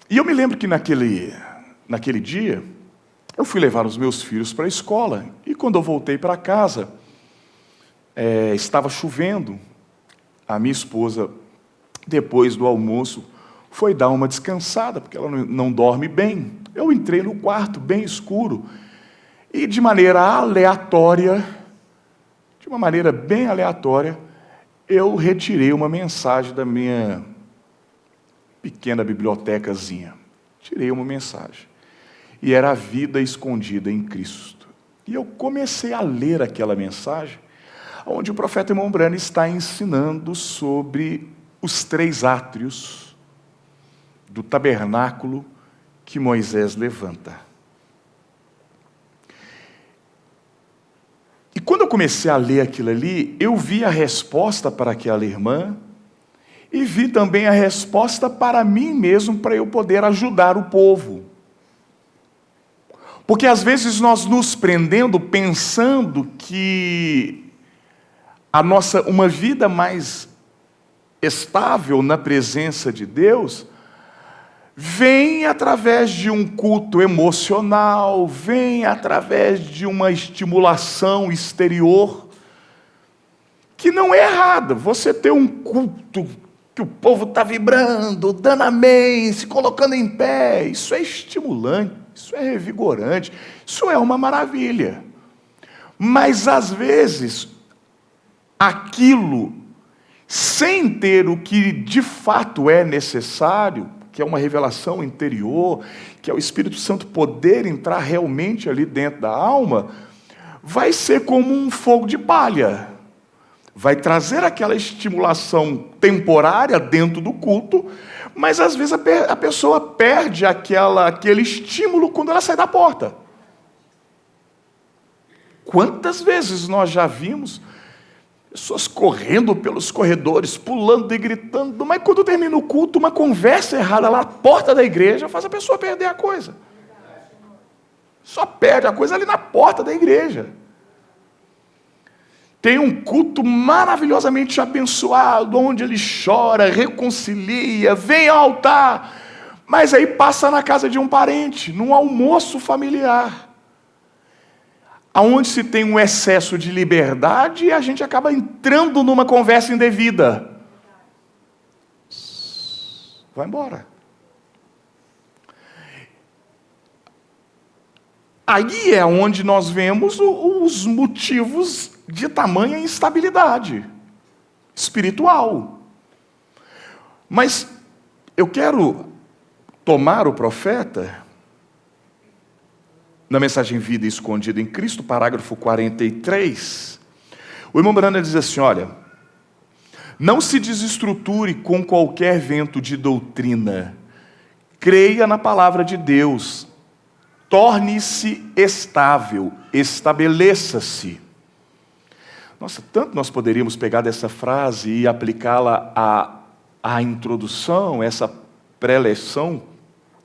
E eu me lembro que naquele dia, eu fui levar os meus filhos para a escola, e quando eu voltei para casa, estava chovendo. A minha esposa, depois do almoço, foi dar uma descansada, porque ela não dorme bem. Eu entrei no quarto, bem escuro, e de maneira bem aleatória, eu retirei uma mensagem da minha pequena bibliotecazinha. Tirei uma mensagem. E era a vida escondida em Cristo. E eu comecei a ler aquela mensagem, onde o profeta Irmão Brana está ensinando sobre os 3 átrios do tabernáculo que Moisés levanta. E quando eu comecei a ler aquilo ali, eu vi a resposta para aquela irmã e vi também a resposta para mim mesmo, para eu poder ajudar o povo. Porque às vezes nós nos prendendo pensando que uma vida mais estável na presença de Deus vem através de um culto emocional, vem através de uma estimulação exterior, que não é errada. Você ter um culto que o povo está vibrando, dando amém, se colocando em pé, isso é estimulante, isso é revigorante, isso é uma maravilha. Mas às vezes, aquilo, sem ter o que de fato é necessário, que é uma revelação interior, que é o Espírito Santo poder entrar realmente ali dentro da alma, vai ser como um fogo de palha. Vai trazer aquela estimulação temporária dentro do culto, mas às vezes a pessoa perde aquele estímulo quando ela sai da porta. Quantas vezes nós já vimos pessoas correndo pelos corredores, pulando e gritando, mas quando termina o culto, uma conversa errada lá na porta da igreja faz a pessoa perder a coisa. Só perde a coisa ali na porta da igreja. Tem um culto maravilhosamente abençoado, onde ele chora, reconcilia, vem ao altar, mas aí passa na casa de um parente, num almoço familiar, aonde se tem um excesso de liberdade e a gente acaba entrando numa conversa indevida. Vai embora. Aí é onde nós vemos os motivos de tamanha instabilidade espiritual. Mas eu quero tomar o profeta na mensagem Vida Escondida em Cristo, parágrafo 43, o irmão Brana diz assim, olha, não se desestruture com qualquer vento de doutrina, creia na palavra de Deus, torne-se estável, estabeleça-se. Nossa, tanto nós poderíamos pegar dessa frase e aplicá-la à introdução, essa pré-leção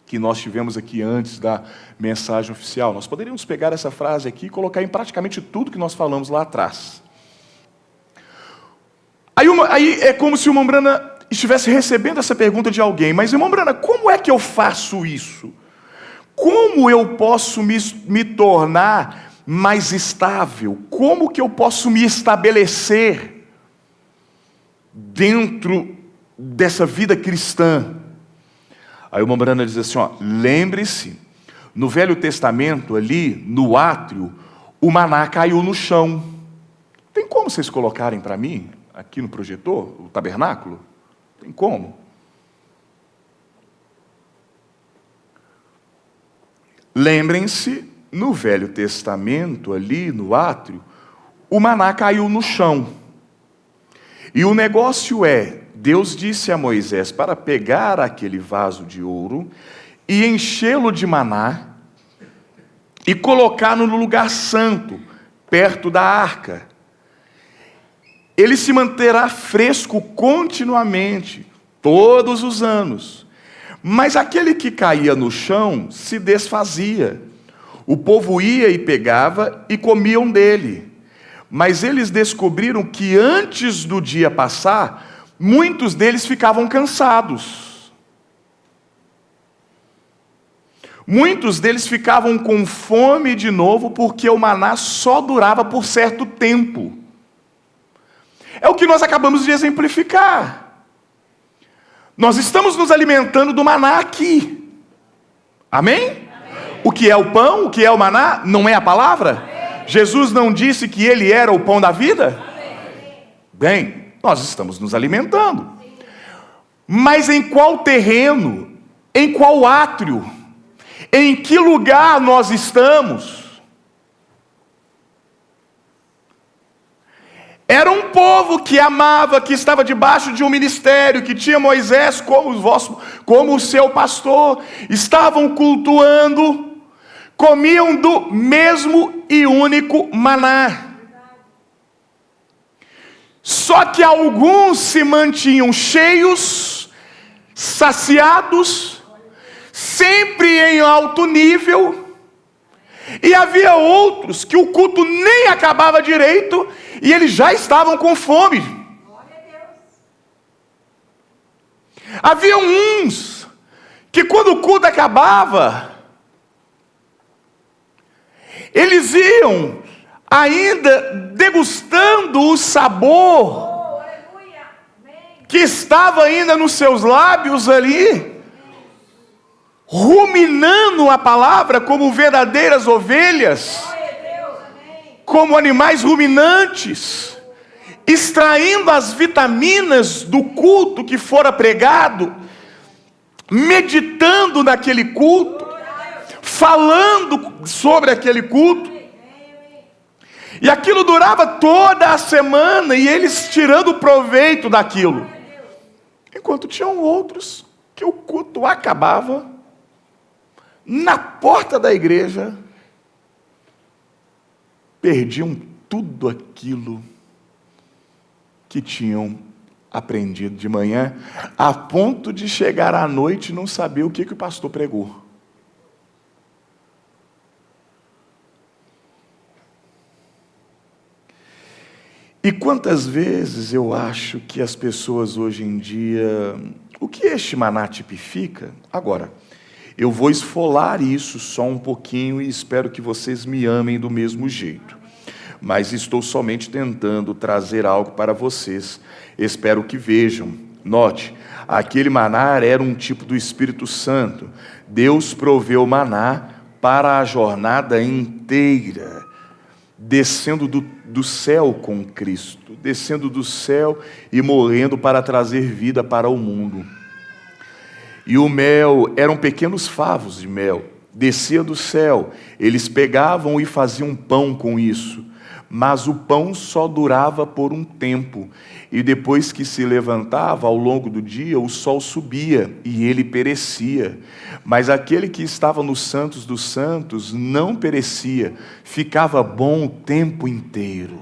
que nós tivemos aqui antes da mensagem oficial. Nós poderíamos pegar essa frase aqui e colocar em praticamente tudo que nós falamos lá atrás. Aí é como se o irmão Brana estivesse recebendo essa pergunta de alguém, mas irmão Brana, como é que eu faço isso? Como eu posso me tornar mais estável? Como que eu posso me estabelecer dentro dessa vida cristã? Aí o irmão Brana diz assim, lembre-se, no Velho Testamento ali, no átrio, o maná caiu no chão. Tem como vocês colocarem para mim, aqui no projetor, o tabernáculo? Tem como? Lembrem-se, no Velho Testamento, ali no átrio, o maná caiu no chão. E o negócio é, Deus disse a Moisés para pegar aquele vaso de ouro e enchê-lo de maná e colocá-lo no lugar santo, perto da arca. Ele se manterá fresco continuamente, todos os anos. Mas aquele que caía no chão se desfazia. O povo ia e pegava e comiam dele. Mas eles descobriram que antes do dia passar, muitos deles ficavam cansados. Muitos deles ficavam com fome de novo, porque o maná só durava por certo tempo. É o que nós acabamos de exemplificar. Nós estamos nos alimentando do maná aqui. Amém? Amém. O que é o pão, o que é o maná, não é a palavra? Amém. Jesus não disse que ele era o pão da vida? Amém. Bem, nós estamos nos alimentando. Mas em qual terreno? Em qual átrio? Em que lugar nós estamos? Era um povo que amava, que estava debaixo de um ministério, que tinha Moisés como o seu pastor, estavam cultuando, comiam do mesmo e único maná. Só que alguns se mantinham cheios, saciados, sempre em alto nível, e havia outros que o culto nem acabava direito e eles já estavam com fome. Havia uns que quando o culto acabava, eles iam ainda degustando o sabor que estava ainda nos seus lábios ali, ruminando a palavra como verdadeiras ovelhas, como animais ruminantes, extraindo as vitaminas do culto que fora pregado, meditando naquele culto, falando sobre aquele culto. E aquilo durava toda a semana, e eles tirando proveito daquilo. Enquanto tinham outros que o culto acabava, na porta da igreja, perdiam tudo aquilo que tinham aprendido de manhã, a ponto de chegar à noite e não saber o que o pastor pregou. E quantas vezes eu acho que as pessoas hoje em dia, o que este maná tipifica? Agora, eu vou esfolar isso só um pouquinho e espero que vocês me amem do mesmo jeito. Mas estou somente tentando trazer algo para vocês. Espero que vejam. Note, aquele maná era um tipo do Espírito Santo. Deus proveu maná para a jornada inteira, descendo do céu com Cristo, descendo do céu e morrendo para trazer vida para o mundo. E o mel eram pequenos favos de mel, descia do céu. Eles pegavam e faziam pão com isso, mas o pão só durava por um tempo. E depois que se levantava, ao longo do dia, o sol subia e ele perecia. Mas aquele que estava nos santos dos santos não perecia, ficava bom o tempo inteiro.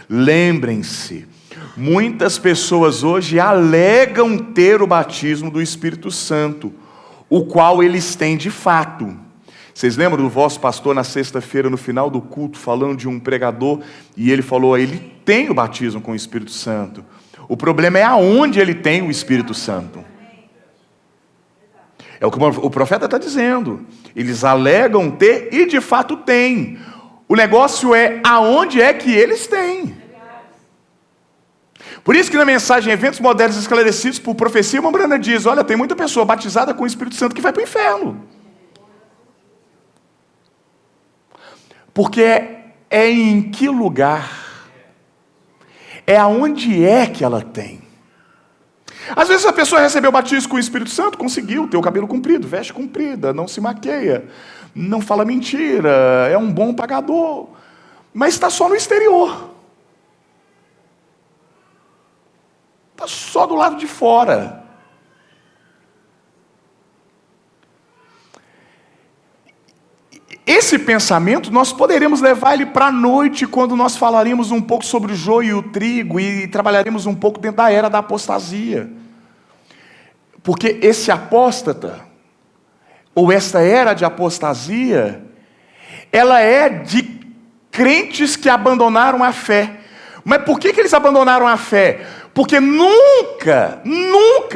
Lembrem-se, muitas pessoas hoje alegam ter o batismo do Espírito Santo, o qual eles têm de fato. Vocês lembram do vosso pastor na sexta-feira, no final do culto, falando de um pregador, e ele falou, ele tem o batismo com o Espírito Santo. O problema é aonde ele tem o Espírito Santo. É o que o profeta está dizendo. Eles alegam ter e de fato têm. O negócio é aonde é que eles têm. Por isso que na mensagem Eventos Modernos Esclarecidos por Profecia, uma Brana diz, olha, tem muita pessoa batizada com o Espírito Santo que vai para o inferno. Porque é em que lugar? É aonde é que ela tem? Às vezes a pessoa recebeu o batismo com o Espírito Santo, conseguiu ter o cabelo comprido, veste comprida, não se maqueia, não fala mentira, é um bom pagador, mas está só no exterior. Está só do lado de fora. Esse pensamento, nós poderemos levar ele para a noite, quando nós falaremos um pouco sobre o joio e o trigo, e trabalharemos um pouco dentro da era da apostasia. Porque esse apóstata, ou esta era de apostasia, ela é de crentes que abandonaram a fé. Mas por que eles abandonaram a fé? Porque nunca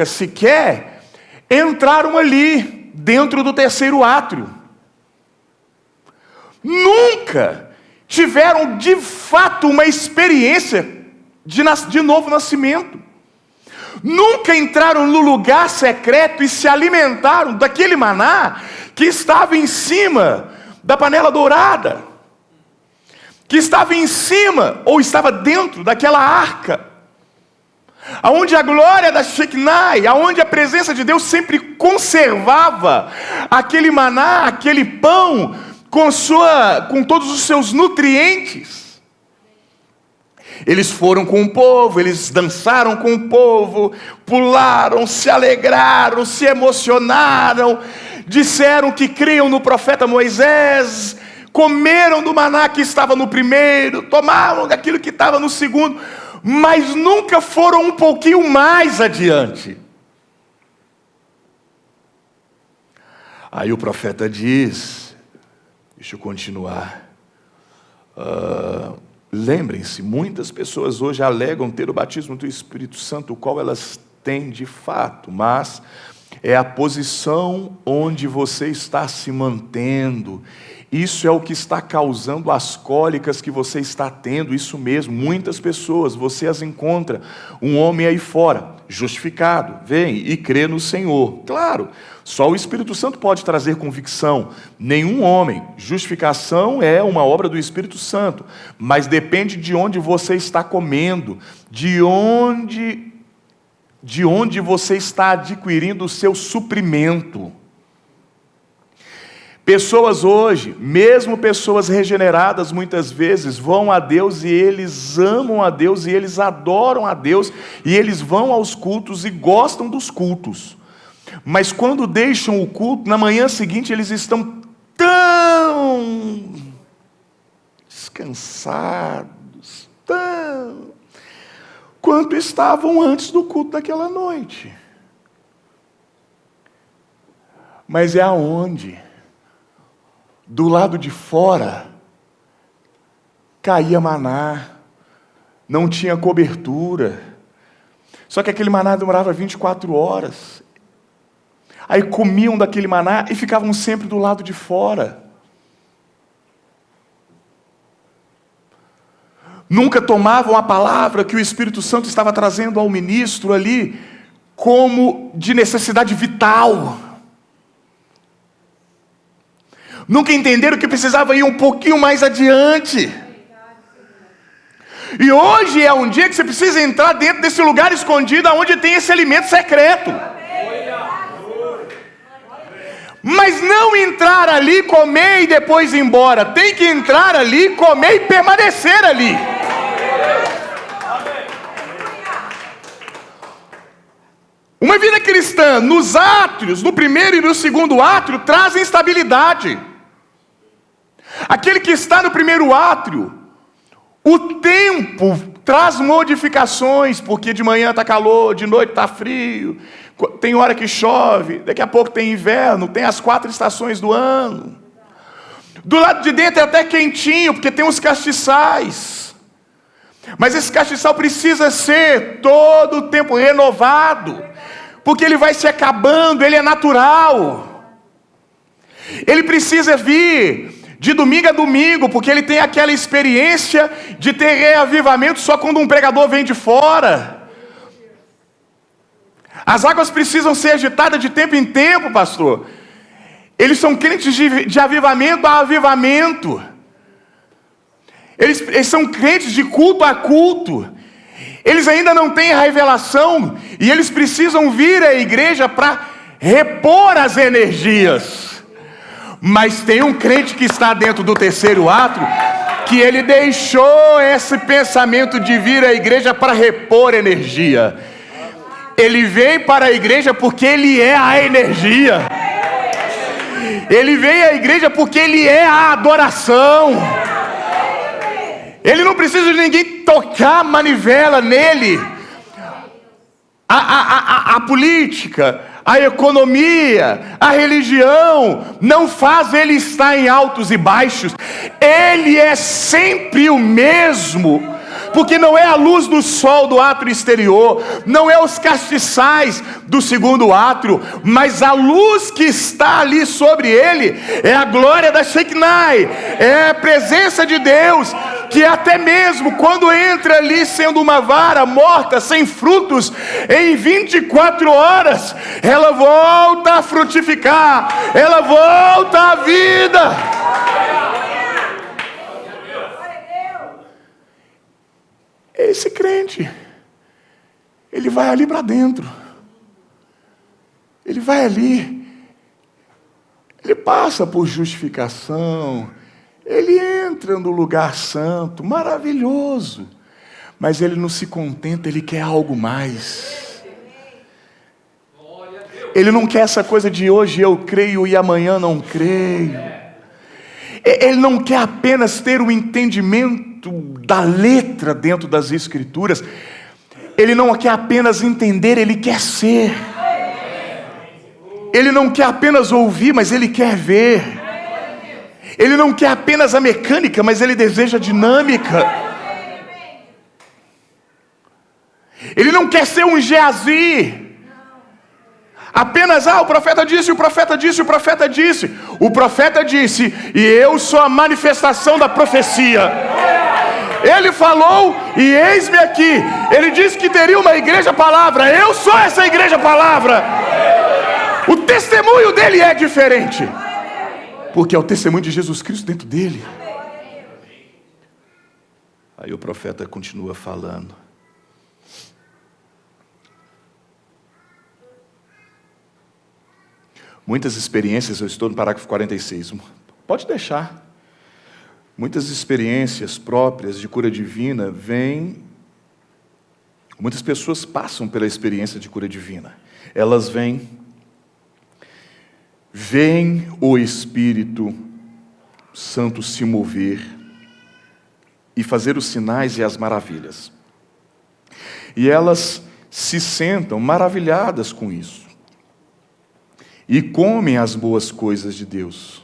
sequer entraram ali, dentro do terceiro átrio. Nunca tiveram de fato uma experiência de novo nascimento. Nunca entraram no lugar secreto e se alimentaram daquele maná que estava em cima da panela dourada, que estava em cima ou estava dentro daquela arca, aonde a glória da Shekinah, aonde a presença de Deus sempre conservava aquele maná, aquele pão, com todos os seus nutrientes. Eles foram com o povo, eles dançaram com o povo, pularam, se alegraram, se emocionaram, disseram que criam no profeta Moisés, comeram do maná que estava no primeiro, tomaram daquilo que estava no segundo, mas nunca foram um pouquinho mais adiante. Aí o profeta diz, deixa eu continuar. Lembrem-se, muitas pessoas hoje alegam ter o batismo do Espírito Santo, o qual elas têm de fato, mas é a posição onde você está se mantendo. Isso é o que está causando as cólicas que você está tendo, isso mesmo. Muitas pessoas, você as encontra, um homem aí fora, justificado, vem e crê no Senhor. Claro, só o Espírito Santo pode trazer convicção, nenhum homem. Justificação é uma obra do Espírito Santo, mas depende de onde você está comendo, de onde você está adquirindo o seu suprimento. Pessoas hoje, mesmo pessoas regeneradas, muitas vezes vão a Deus e eles amam a Deus e eles adoram a Deus e eles vão aos cultos e gostam dos cultos. Mas quando deixam o culto, na manhã seguinte eles estão tão descansados, quanto estavam antes do culto daquela noite. Mas é aonde? Do lado de fora, caía maná, não tinha cobertura. Só que aquele maná demorava 24 horas. Aí comiam daquele maná e ficavam sempre do lado de fora. Nunca tomavam a palavra que o Espírito Santo estava trazendo ao ministro ali, como de necessidade vital. Nunca entenderam que precisava ir um pouquinho mais adiante. E hoje é um dia que você precisa entrar dentro desse lugar escondido, onde tem esse alimento secreto. Mas não entrar ali, comer e depois ir embora. Tem que entrar ali, comer e permanecer ali. Uma vida cristã, nos átrios, no primeiro e no segundo átrio, trazem estabilidade. Aquele que está no primeiro átrio, o tempo traz modificações, porque de manhã está calor, de noite está frio, tem hora que chove, daqui a pouco tem inverno, tem as 4 estações do ano. Do lado de dentro é até quentinho, porque tem os castiçais. Mas esse castiçal precisa ser todo o tempo renovado, porque ele vai se acabando, ele é natural. Ele precisa vir de domingo a domingo, porque ele tem aquela experiência de ter reavivamento só quando um pregador vem de fora. As águas precisam ser agitadas de tempo em tempo, pastor. Eles são crentes de avivamento a avivamento. Eles são crentes de culto a culto. Eles ainda não têm a revelação e eles precisam vir à igreja para repor as energias. Mas tem um crente que está dentro do terceiro átrio, que ele deixou esse pensamento de vir à igreja para repor energia. Ele vem para a igreja porque ele é a energia. Ele vem à igreja porque ele é a adoração. Ele não precisa de ninguém tocar manivela nele. A política, a economia, a religião não faz ele estar em altos e baixos. Ele é sempre o mesmo, porque não é a luz do sol do átrio exterior, não é os castiçais do segundo átrio, mas a luz que está ali sobre ele é a glória da Shekinah, é a presença de Deus, que até mesmo quando entra ali sendo uma vara morta, sem frutos, em 24 horas, ela volta a frutificar, ela volta à vida. Esse crente, ele vai ali para dentro, ele vai ali, ele passa por justificação, ele entra no lugar santo, maravilhoso, mas ele não se contenta, ele quer algo mais. Ele não quer essa coisa de hoje eu creio e amanhã não creio. Ele não quer apenas ter o entendimento da letra dentro das Escrituras. Ele não quer apenas entender, ele quer ser. Ele não quer apenas ouvir, mas ele quer ver. Ele não quer apenas a mecânica, mas ele deseja a dinâmica. Ele não quer ser um Geazi. Apenas, o profeta disse, o profeta disse, o profeta disse. O profeta disse, e eu sou a manifestação da profecia. Ele falou, e eis-me aqui. Ele disse que teria uma igreja palavra. Eu sou essa igreja palavra. O testemunho dele é diferente, porque é o testemunho de Jesus Cristo dentro dele. Aí o profeta continua falando. Muitas experiências, eu estou no parágrafo 46, pode deixar. Muitas experiências próprias de cura divina vêm. Muitas pessoas passam pela experiência de cura divina. Elas veem o Espírito Santo se mover e fazer os sinais e as maravilhas. E elas se sentam maravilhadas com isso. E comem as boas coisas de Deus.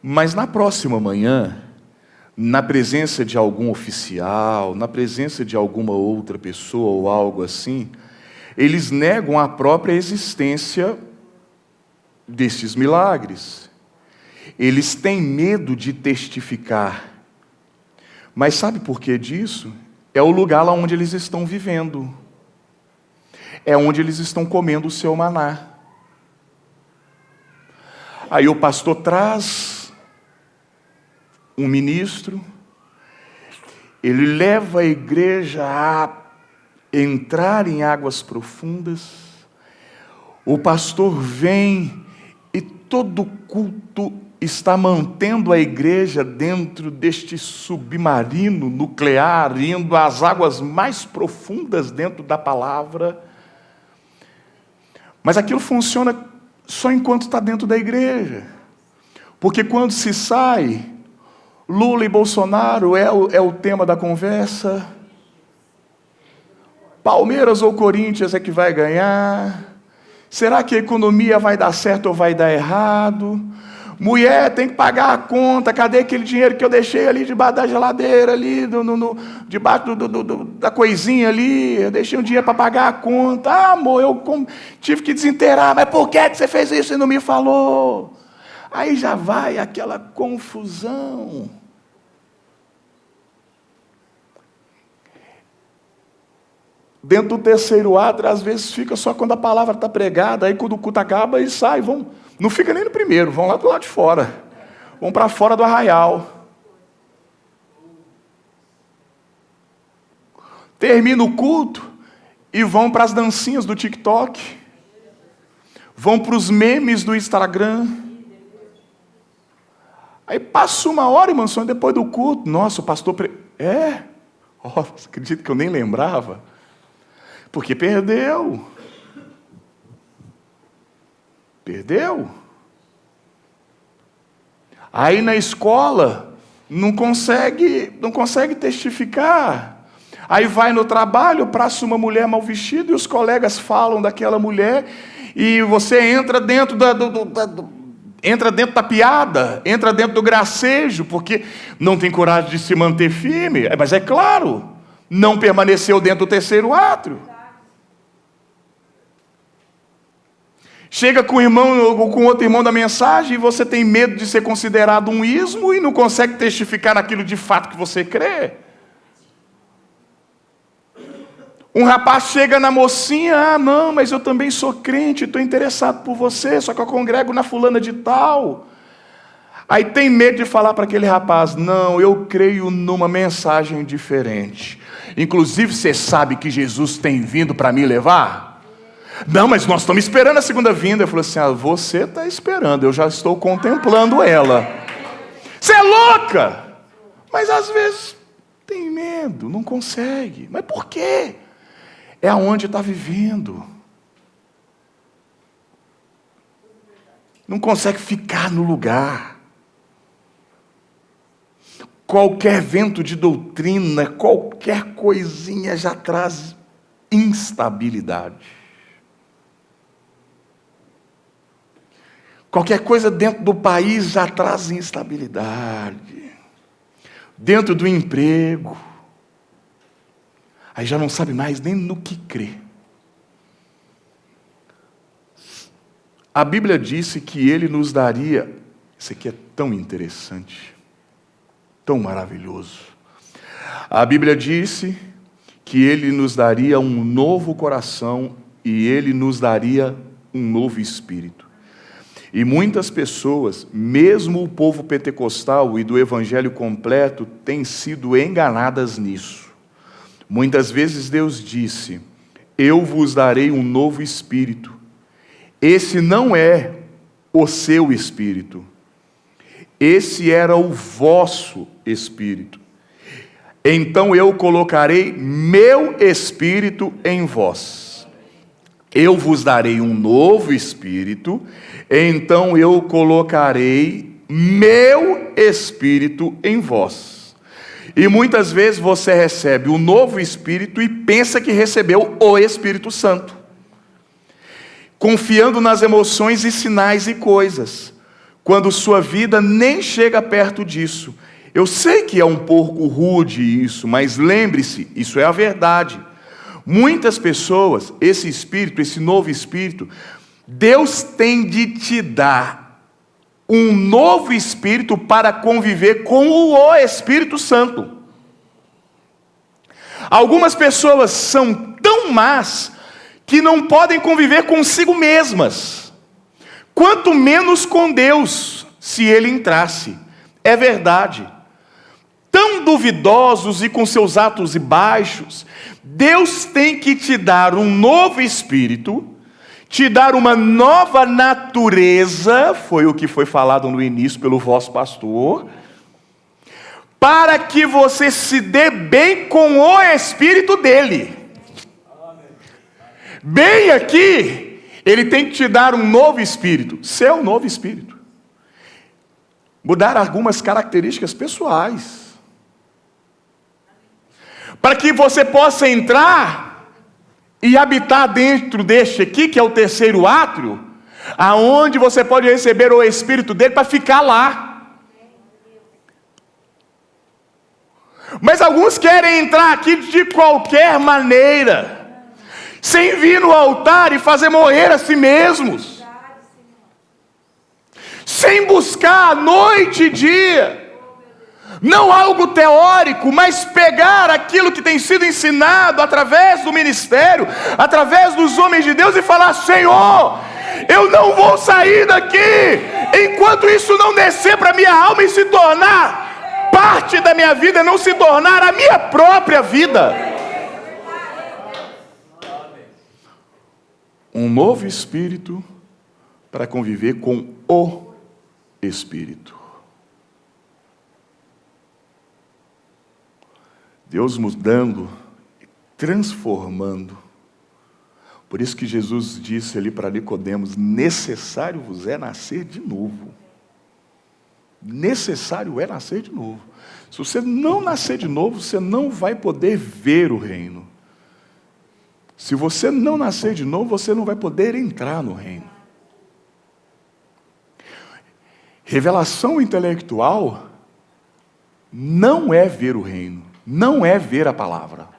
Mas na próxima manhã, na presença de algum oficial, na presença de alguma outra pessoa ou algo assim, eles negam a própria existência destes milagres. Eles têm medo de testificar. Mas sabe por que disso? É o lugar lá onde eles estão vivendo. É onde eles estão comendo o seu maná. Aí o pastor traz um ministro, ele leva a igreja a entrar em águas profundas, o pastor vem e todo culto está mantendo a igreja dentro deste submarino nuclear, indo às águas mais profundas dentro da palavra, mas aquilo funciona só enquanto está dentro da igreja, porque quando se sai, Lula e Bolsonaro é o tema da conversa, Palmeiras ou Corinthians é que vai ganhar, será que a economia vai dar certo ou vai dar errado, mulher tem que pagar a conta, cadê aquele dinheiro que eu deixei ali debaixo da geladeira, ali, debaixo da coisinha ali, eu deixei um dinheiro para pagar a conta, amor, eu tive que desinteirar, mas por que você fez isso e não me falou? Aí já vai aquela confusão. Dentro do terceiro átrio, às vezes fica só quando a palavra está pregada, aí quando o culto acaba, eles saem, não fica nem no primeiro, vão lá do lado de fora, vão para fora do arraial. termina o culto e vão para as dancinhas do TikTok, vão para os memes do Instagram. Aí passa uma hora, irmão, só depois do culto. Nossa, o pastor... Você acredita que eu nem lembrava? Porque perdeu. Perdeu. Aí na escola, não consegue testificar. Aí vai no trabalho, passa uma mulher mal vestida e os colegas falam daquela mulher e você entra dentro da piada, entra dentro do gracejo, porque não tem coragem de se manter firme. Mas é claro, não permaneceu dentro do terceiro átrio. Chega com o irmão ou com outro irmão da mensagem e você tem medo de ser considerado um ismo e não consegue testificar naquilo de fato que você crê. Um rapaz chega na mocinha, não, mas eu também sou crente, estou interessado por você, só que eu congrego na fulana de tal. Aí tem medo de falar para aquele rapaz, não, eu creio numa mensagem diferente. Inclusive, você sabe que Jesus tem vindo para me levar? Não, mas nós estamos esperando a segunda vinda. Eu falei assim, você está esperando, eu já estou contemplando ela. Você é louca! Mas às vezes tem medo, não consegue. Mas por quê? É aonde está vivendo. Não consegue ficar no lugar. Qualquer vento de doutrina, qualquer coisinha já traz instabilidade. Qualquer coisa dentro do país já traz instabilidade. Dentro do emprego. Aí já não sabe mais nem no que crer. A Bíblia disse que Ele nos daria... Isso aqui é tão interessante. Tão maravilhoso. A Bíblia disse que Ele nos daria um novo coração e Ele nos daria um novo espírito. E muitas pessoas, mesmo o povo pentecostal e do evangelho completo, têm sido enganadas nisso. Muitas vezes Deus disse, eu vos darei um novo espírito. Esse não é o seu espírito. Esse era o vosso espírito. Então eu colocarei meu espírito em vós. Eu vos darei um novo espírito, então eu colocarei meu espírito em vós. E muitas vezes você recebe o novo espírito e pensa que recebeu o Espírito Santo, confiando nas emoções e sinais e coisas, quando sua vida nem chega perto disso. Eu sei que é um pouco rude isso, mas lembre-se, isso é a verdade. Muitas pessoas, esse espírito, esse novo espírito, Deus tem de te dar um novo espírito para conviver com o Espírito Santo. Algumas pessoas são tão más que não podem conviver consigo mesmas, quanto menos com Deus, se Ele entrasse. É verdade. Tão duvidosos e com seus atos baixos, Deus tem que te dar um novo espírito, te dar uma nova natureza, foi o que foi falado no início pelo vosso pastor, para que você se dê bem com o espírito dele. Bem aqui, ele tem que te dar um novo espírito, seu novo espírito. Mudar algumas características pessoais, para que você possa entrar e habitar dentro deste aqui, que é o terceiro átrio, aonde você pode receber o Espírito dele para ficar lá. Mas alguns querem entrar aqui de qualquer maneira, sem vir no altar e fazer morrer a si mesmos, sem buscar noite e dia, não algo teórico, mas pegar aquilo que tem sido ensinado através do ministério, através dos homens de Deus e falar, Senhor, eu não vou sair daqui, enquanto isso não descer para a minha alma e se tornar parte da minha vida, não se tornar a minha própria vida. um novo espírito para conviver com o Espírito. Deus mudando, transformando. Por isso que Jesus disse ali para Nicodemos: necessário vos é nascer de novo. Necessário é nascer de novo. Se você não nascer de novo, você não vai poder ver o reino. Se você não nascer de novo, você não vai poder entrar no reino. Revelação intelectual não é ver o reino, não é ver a palavra.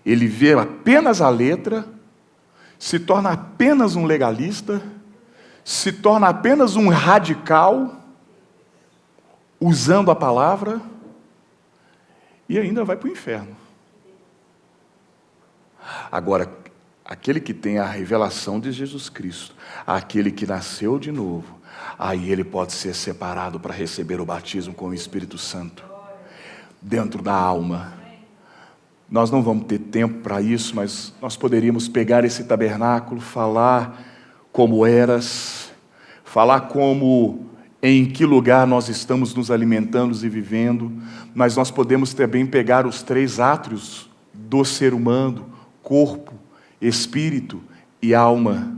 Ele vê apenas a letra, se torna apenas um legalista, se torna apenas um radical, usando a palavra, e ainda vai para o inferno. Agora, aquele que tem a revelação de Jesus Cristo, aquele que nasceu de novo, aí ele pode ser separado para receber o batismo com o Espírito Santo, dentro da alma. Nós não vamos ter tempo para isso, mas nós poderíamos pegar esse tabernáculo, falar como eras, falar como, em que lugar nós estamos nos alimentando e vivendo, mas nós podemos também pegar os 3 átrios do ser humano: corpo, espírito e alma.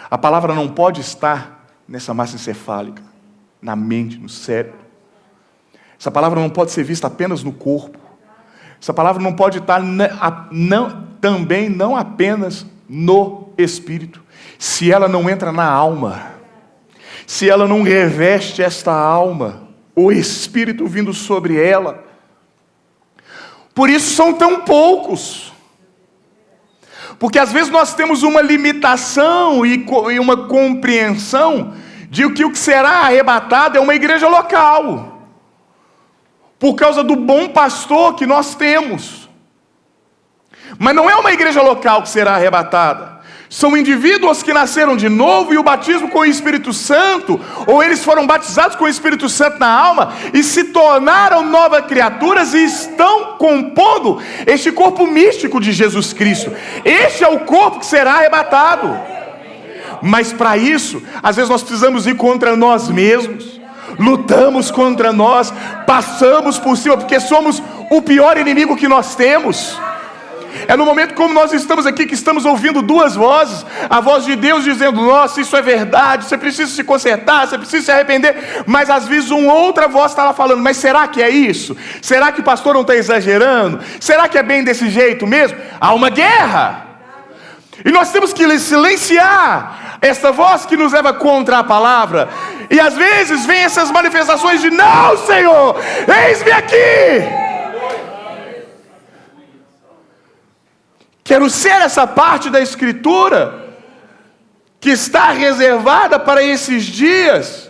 A palavra não pode estar nessa massa encefálica, na mente, no cérebro. Essa palavra não pode ser vista apenas no corpo. Essa palavra não pode estar também não apenas no espírito. Se ela não entra na alma, se ela não reveste esta alma, o Espírito vindo sobre ela. Por isso são tão poucos. Porque às vezes nós temos uma limitação e uma compreensão de que o que será arrebatado é uma igreja local, por causa do bom pastor que nós temos. Mas não é uma igreja local que será arrebatada. São indivíduos que nasceram de novo e o batismo com o Espírito Santo, ou eles foram batizados com o Espírito Santo na alma e se tornaram novas criaturas e estão compondo este corpo místico de Jesus Cristo. Este é o corpo que será arrebatado. Mas para isso, às vezes nós precisamos ir contra nós mesmos, lutamos contra nós, passamos por cima, porque somos o pior inimigo que nós temos. É no momento como nós estamos aqui, que estamos ouvindo 2 vozes, a voz de Deus dizendo: nossa, isso é verdade, você precisa se consertar, você precisa se arrepender, mas às vezes uma outra voz está lá falando: mas será que é isso? Será que o pastor não está exagerando? Será que é bem desse jeito mesmo? Há uma guerra, e nós temos que silenciar essa voz que nos leva contra a palavra. E às vezes vem essas manifestações de: não, Senhor, eis-me aqui. Quero ser essa parte da Escritura que está reservada para esses dias,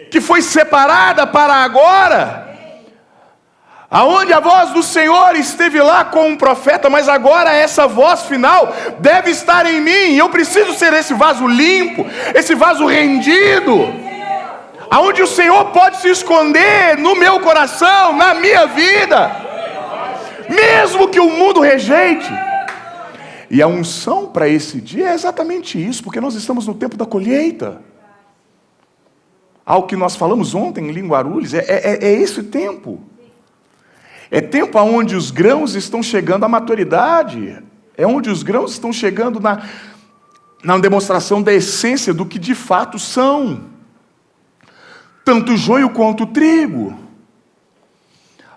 que foi separada para agora, aonde a voz do Senhor esteve lá com um profeta, mas agora essa voz final deve estar em mim. Eu preciso ser esse vaso limpo, esse vaso rendido, aonde o Senhor pode se esconder no meu coração, na minha vida, mesmo que o mundo rejeite. E a unção para esse dia é exatamente isso, porque nós estamos no tempo da colheita. Ao que nós falamos ontem em Linguarulhos, é esse tempo. É tempo onde os grãos estão chegando à maturidade, é onde os grãos estão chegando na demonstração da essência do que de fato são, tanto o joio quanto o trigo.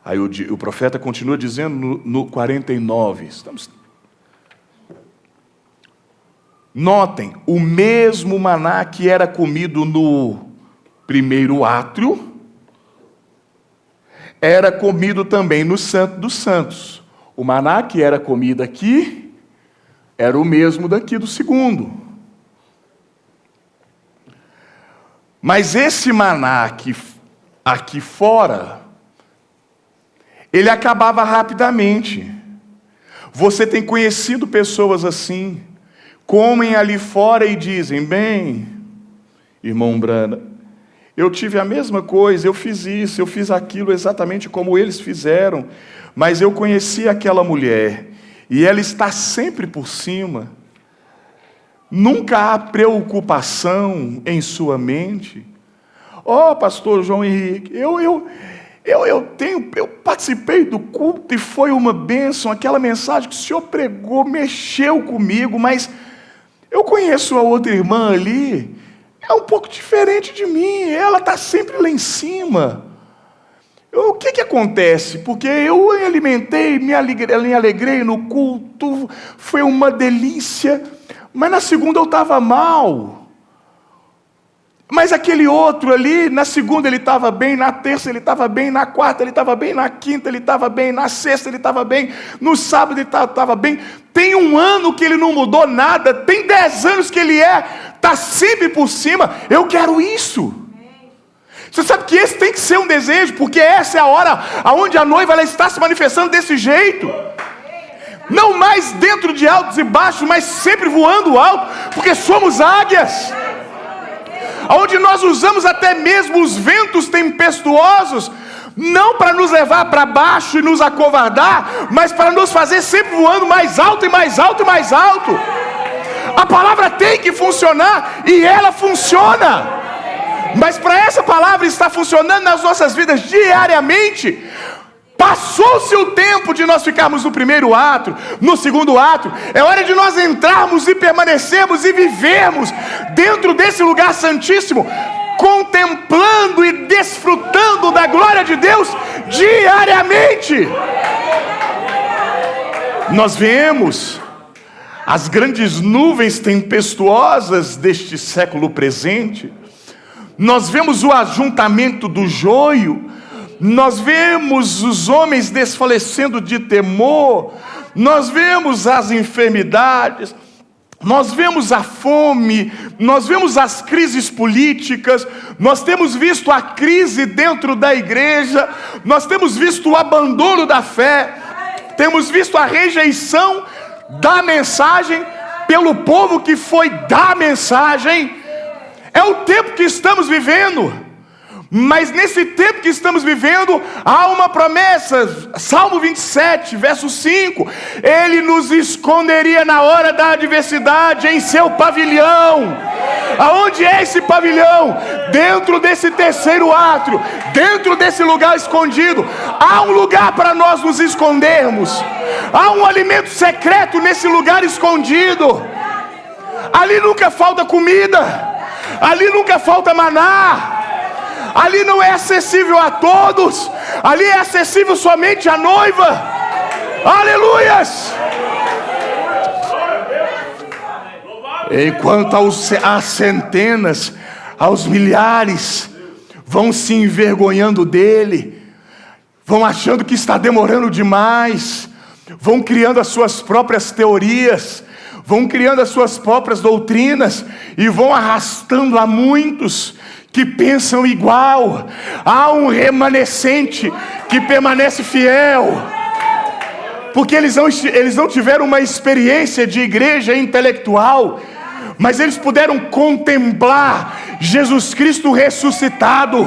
Aí o profeta continua dizendo no 49, notem, o mesmo maná que era comido no primeiro átrio, era comido também no Santo dos Santos. O maná que era comido aqui, era o mesmo daqui do segundo. Mas esse maná aqui fora, ele acabava rapidamente. Você tem conhecido pessoas assim, comem ali fora e dizem: bem, irmão Brana, eu tive a mesma coisa, eu fiz isso, eu fiz aquilo exatamente como eles fizeram, mas eu conheci aquela mulher, e ela está sempre por cima. Nunca há preocupação em sua mente. Pastor João Henrique, eu participei do culto e foi uma bênção, aquela mensagem que o senhor pregou mexeu comigo, mas eu conheço a outra irmã ali, é um pouco diferente de mim, ela está sempre lá em cima. O que acontece? Porque eu alimentei, me alegrei no culto, foi uma delícia, mas na segunda eu estava mal. Mas aquele outro ali, na segunda ele estava bem, na terça ele estava bem, na quarta ele estava bem, na quinta ele estava bem, na sexta ele estava bem, no sábado ele estava bem. Tem 1 ano que ele não mudou nada, tem 10 anos que ele está sempre por cima. Eu quero isso. Você sabe que esse tem que ser um desejo, porque essa é a hora onde a noiva ela está se manifestando desse jeito. Não mais dentro de altos e baixos, mas sempre voando alto, porque somos águias. Onde nós usamos até mesmo os ventos tempestuosos, não para nos levar para baixo e nos acovardar, mas para nos fazer sempre voando mais alto e mais alto e mais alto. A palavra tem que funcionar, e ela funciona. Mas para essa palavra estar funcionando nas nossas vidas diariamente, passou-se o tempo de nós ficarmos no primeiro ato, no segundo ato. É hora de nós entrarmos e permanecermos e vivermos dentro desse lugar santíssimo, contemplando e desfrutando da glória de Deus diariamente. Nós vemos as grandes nuvens tempestuosas deste século presente. Nós vemos o ajuntamento do joio. Nós vemos os homens desfalecendo de temor. Nós vemos as enfermidades. Nós vemos a fome. Nós vemos as crises políticas. Nós temos visto a crise dentro da igreja. Nós temos visto o abandono da fé. Temos visto a rejeição da mensagem pelo povo que foi dar mensagem. É o tempo que estamos vivendo. Mas nesse tempo que estamos vivendo, há uma promessa. Salmo 27, verso 5. Ele nos esconderia na hora da adversidade em seu pavilhão. Aonde é esse pavilhão? Dentro desse terceiro átrio, dentro desse lugar escondido. Há um lugar para nós nos escondermos. Há um alimento secreto nesse lugar escondido. Ali nunca falta comida. Ali nunca falta maná. Ali não é acessível a todos. Ali é acessível somente à noiva. Aleluias! Enquanto às centenas, aos milhares, vão se envergonhando dele, vão achando que está demorando demais, vão criando as suas próprias teorias, vão criando as suas próprias doutrinas e vão arrastando a muitos que pensam igual. Há um remanescente que permanece fiel, porque eles não tiveram uma experiência de igreja intelectual, mas eles puderam contemplar Jesus Cristo ressuscitado.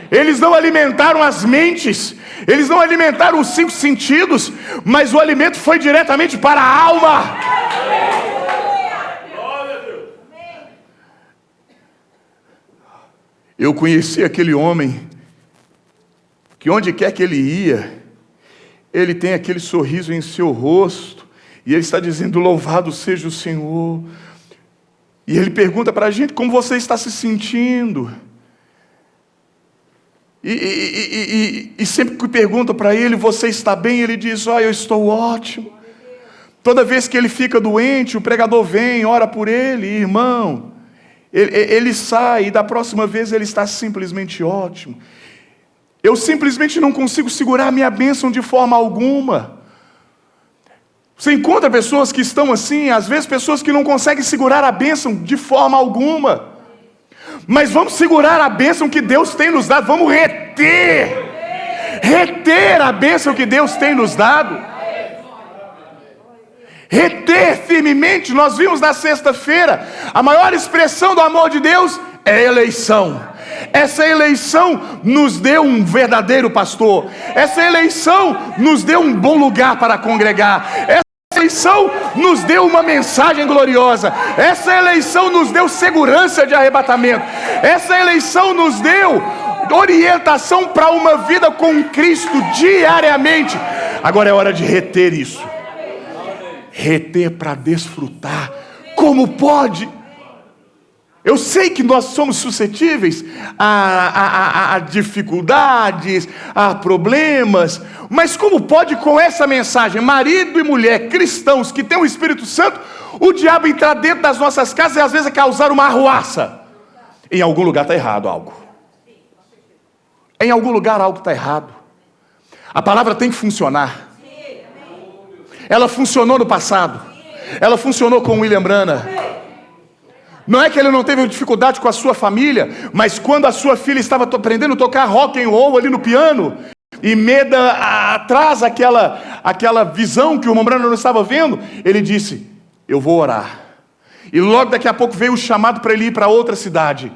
Eles não alimentaram as mentes, eles não alimentaram os 5 sentidos, mas o alimento foi diretamente para a alma. Eu conheci aquele homem que onde quer que ele ia, ele tem aquele sorriso em seu rosto, e ele está dizendo: louvado seja o Senhor. E ele pergunta para a gente: como você está se sentindo? E sempre que pergunta para ele: você está bem? Ele diz: eu estou ótimo. Toda vez que ele fica doente, o pregador vem, ora por ele, irmão. Ele sai, e da próxima vez ele está simplesmente ótimo. Eu simplesmente não consigo segurar a minha bênção de forma alguma. Você encontra pessoas que estão assim, às vezes pessoas que não conseguem segurar a bênção de forma alguma. Mas vamos segurar a bênção que Deus tem nos dado, vamos reter a bênção que Deus tem nos dado. Reter firmemente. Nós vimos na sexta-feira, a maior expressão do amor de Deus é eleição. Essa eleição nos deu um verdadeiro pastor. Essa eleição nos deu um bom lugar para congregar. Essa eleição nos deu uma mensagem gloriosa. Essa eleição nos deu segurança de arrebatamento. Essa eleição nos deu orientação para uma vida com Cristo diariamente. Agora é hora de reter isso. Reter para desfrutar. Como pode? Eu sei que nós somos suscetíveis a dificuldades, a problemas, mas como pode com essa mensagem, marido e mulher cristãos que têm o Espírito Santo, o diabo entrar dentro das nossas casas e às vezes causar uma arruaça? Em algum lugar está errado algo. Em algum lugar algo está errado. A palavra tem que funcionar. Ela funcionou no passado. Ela funcionou com William Branham. Não é que ele não teve dificuldade com a sua família, mas quando a sua filha estava aprendendo a tocar rock and roll ali no piano, e Meda atrás aquela visão que o irmão Branham não estava vendo, ele disse, eu vou orar. E logo daqui a pouco veio o chamado para ele ir para outra cidade.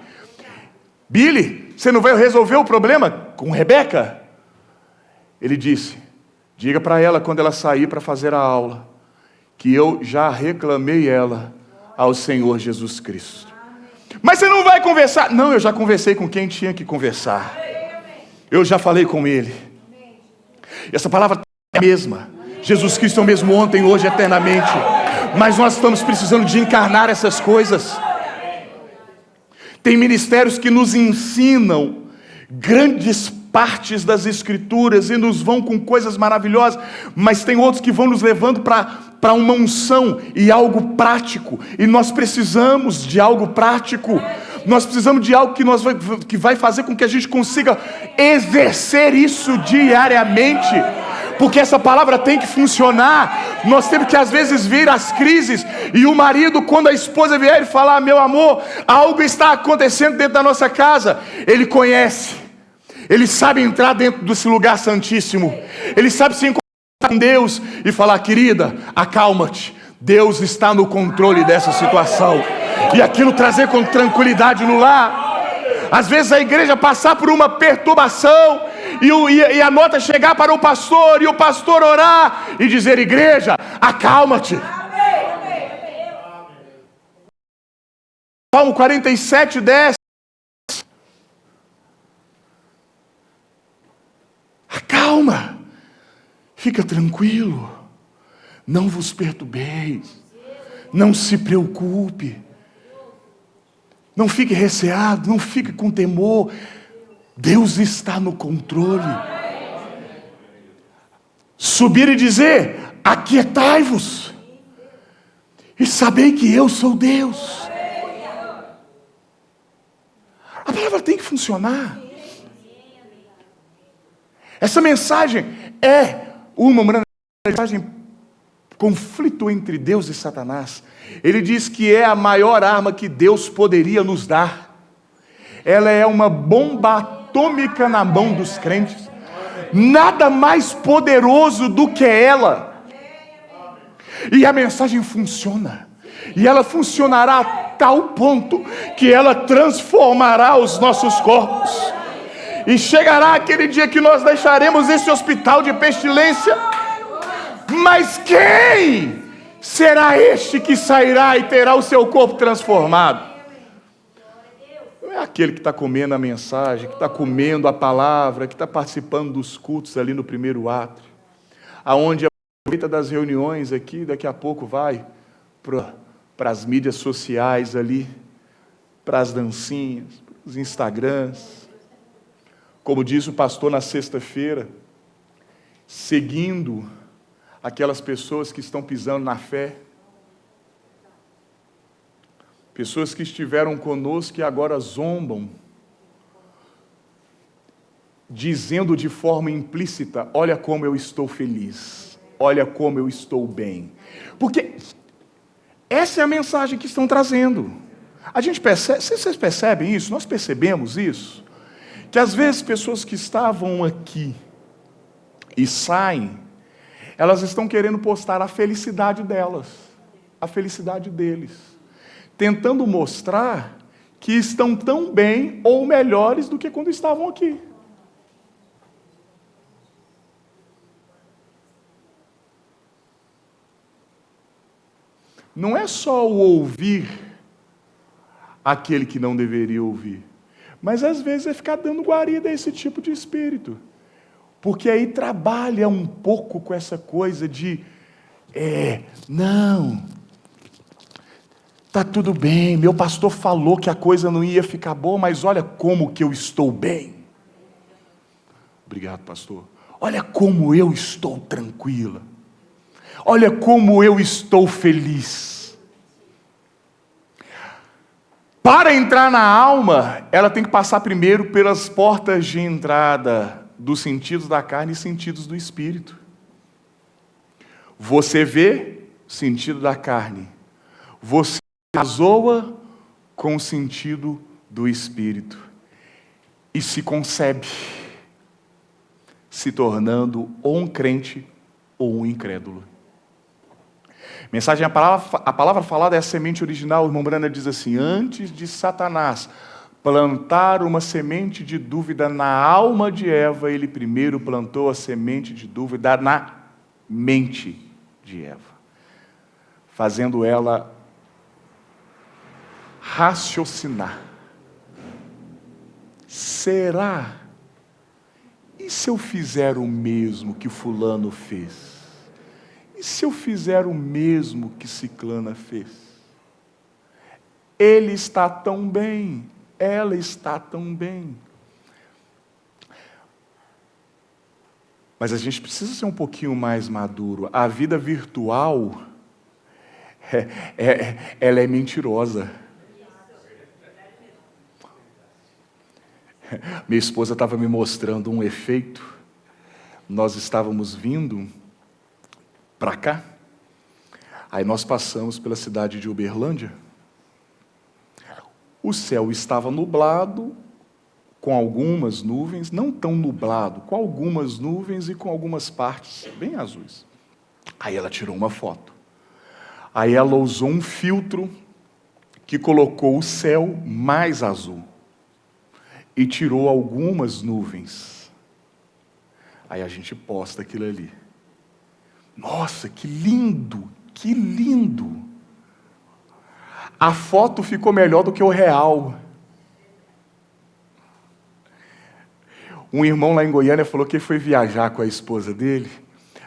Billy, você não vai resolver o problema com Rebeca? Ele disse, diga para ela quando ela sair para fazer a aula, que eu já reclamei ela ao Senhor Jesus Cristo. Mas você não vai conversar? Não, eu já conversei com quem tinha que conversar. Eu já falei com ele. Essa palavra é a mesma. Jesus Cristo é o mesmo ontem, hoje, eternamente. Mas nós estamos precisando de encarnar essas coisas. Tem ministérios que nos ensinam grandes partes das Escrituras e nos vão com coisas maravilhosas, mas tem outros que vão nos levando para uma unção e algo prático, e nós precisamos de algo prático, nós precisamos de algo que vai fazer com que a gente consiga exercer isso diariamente, porque essa palavra tem que funcionar. Nós temos que às vezes vir as crises, e o marido, quando a esposa vier e falar, meu amor, algo está acontecendo dentro da nossa casa, ele conhece. Ele sabe entrar dentro desse lugar santíssimo. Ele sabe se encontrar com Deus e falar, querida, acalma-te. Deus está no controle dessa situação. E aquilo trazer com tranquilidade no lar. Às vezes a igreja passar por uma perturbação e a nota chegar para o pastor e o pastor orar e dizer, igreja, acalma-te. Salmo 47, 10. Acalma, fica tranquilo, não vos perturbeis, não se preocupe, não fique receado, não fique com temor, Deus está no controle. Subir e dizer, aquietai-vos, e sabei que eu sou Deus. A palavra tem que funcionar. Essa mensagem é uma mensagem, conflito entre Deus e Satanás. Ele diz que é a maior arma que Deus poderia nos dar. Ela é uma bomba atômica na mão dos crentes. Nada mais poderoso do que ela. E a mensagem funciona. E ela funcionará a tal ponto que ela transformará os nossos corpos. E chegará aquele dia que nós deixaremos esse hospital de pestilência. Mas quem será este que sairá e terá o seu corpo transformado? Não é aquele que está comendo a mensagem, que está comendo a palavra, que está participando dos cultos ali no primeiro átrio, aonde aproveita das reuniões aqui, daqui a pouco vai para as mídias sociais ali, para as dancinhas, para os Instagrams. Como diz o pastor na sexta-feira, seguindo aquelas pessoas que estão pisando na fé, pessoas que estiveram conosco e agora zombam, dizendo de forma implícita, olha como eu estou feliz, olha como eu estou bem, porque essa é a mensagem que estão trazendo. A gente percebe, vocês percebem isso? Nós percebemos isso? Que às vezes pessoas que estavam aqui e saem, elas estão querendo postar a felicidade delas, a felicidade deles, tentando mostrar que estão tão bem ou melhores do que quando estavam aqui. Não é só o ouvir aquele que não deveria ouvir, mas às vezes é ficar dando guarida a esse tipo de espírito. Porque aí trabalha um pouco com essa coisa de, não, tá tudo bem, meu pastor falou que a coisa não ia ficar boa, mas olha como que eu estou bem. Obrigado, pastor. Olha como eu estou tranquila. Olha como eu estou feliz. Para entrar na alma, ela tem que passar primeiro pelas portas de entrada dos sentidos da carne e sentidos do espírito. Você vê, sentido da carne. Você razoa com o sentido do espírito. E se concebe, se tornando ou um crente ou um incrédulo. Mensagem, a palavra falada é a semente original. O irmão Brana diz assim: antes de Satanás plantar uma semente de dúvida na alma de Eva, ele primeiro plantou a semente de dúvida na mente de Eva, fazendo ela raciocinar. Será? E se eu fizer o mesmo que fulano fez? E se eu fizer o mesmo que ciclana fez? Ele está tão bem, ela está tão bem. Mas a gente precisa ser um pouquinho mais maduro. A vida virtual, ela é mentirosa. Minha esposa estava me mostrando um efeito. Nós estávamos vindo para cá. Aí nós passamos pela cidade de Uberlândia. O céu estava nublado, com algumas nuvens, não tão nublado, com algumas nuvens e com algumas partes bem azuis. Aí ela tirou uma foto. Aí ela usou um filtro que colocou o céu mais azul e tirou algumas nuvens. Aí a gente posta aquilo ali. Nossa, que lindo, que lindo! A foto ficou melhor do que o real. Um irmão lá em Goiânia falou que foi viajar com a esposa dele.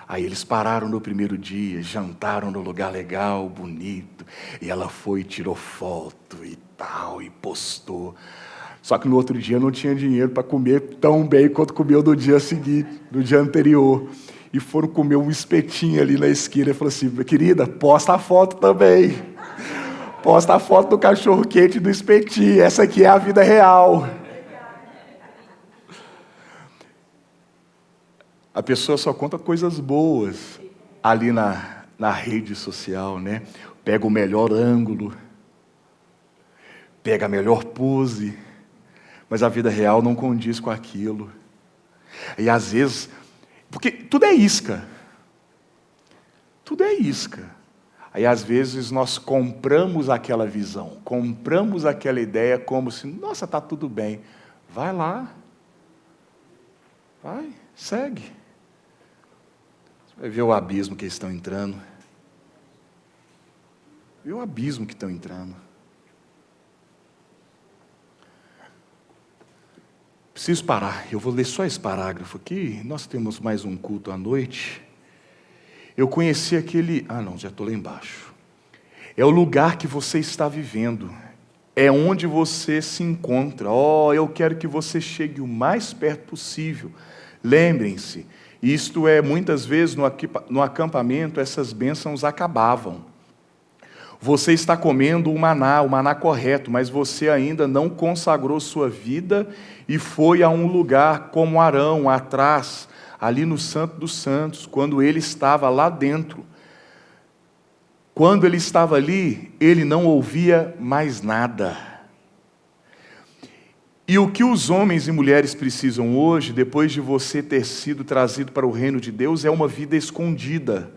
Aí eles pararam no primeiro dia, jantaram no lugar legal, bonito. E ela foi e tirou foto e tal, e postou. Só que no outro dia não tinha dinheiro para comer tão bem quanto comeu no dia seguinte, no dia anterior. E foram comer um espetinho ali na esquina. Ele falou assim: querida, posta a foto também. Posta a foto do cachorro quente e do espetinho. Essa aqui é a vida real. A pessoa só conta coisas boas ali na rede social, né? Pega o melhor ângulo, pega a melhor pose, mas a vida real não condiz com aquilo. E às vezes, porque tudo é isca. Tudo é isca. Aí às vezes nós compramos aquela visão, compramos aquela ideia como se, nossa, está tudo bem. Vai lá. Vai, segue. Você vai ver o abismo que eles estão entrando. Vê o abismo que estão entrando. Preciso parar. Eu vou ler só esse parágrafo aqui. Nós temos mais um culto à noite. Eu conheci aquele... não, já estou lá embaixo. É o lugar que você está vivendo. É onde você se encontra. Eu quero que você chegue o mais perto possível. Lembrem-se, isto é, muitas vezes no acampamento, essas bênçãos acabavam. Você está comendo o maná correto, mas você ainda não consagrou sua vida e foi a um lugar como Arão, atrás, ali no Santo dos Santos, quando ele estava lá dentro. Quando ele estava ali, ele não ouvia mais nada. E o que os homens e mulheres precisam hoje, depois de você ter sido trazido para o reino de Deus, é uma vida escondida.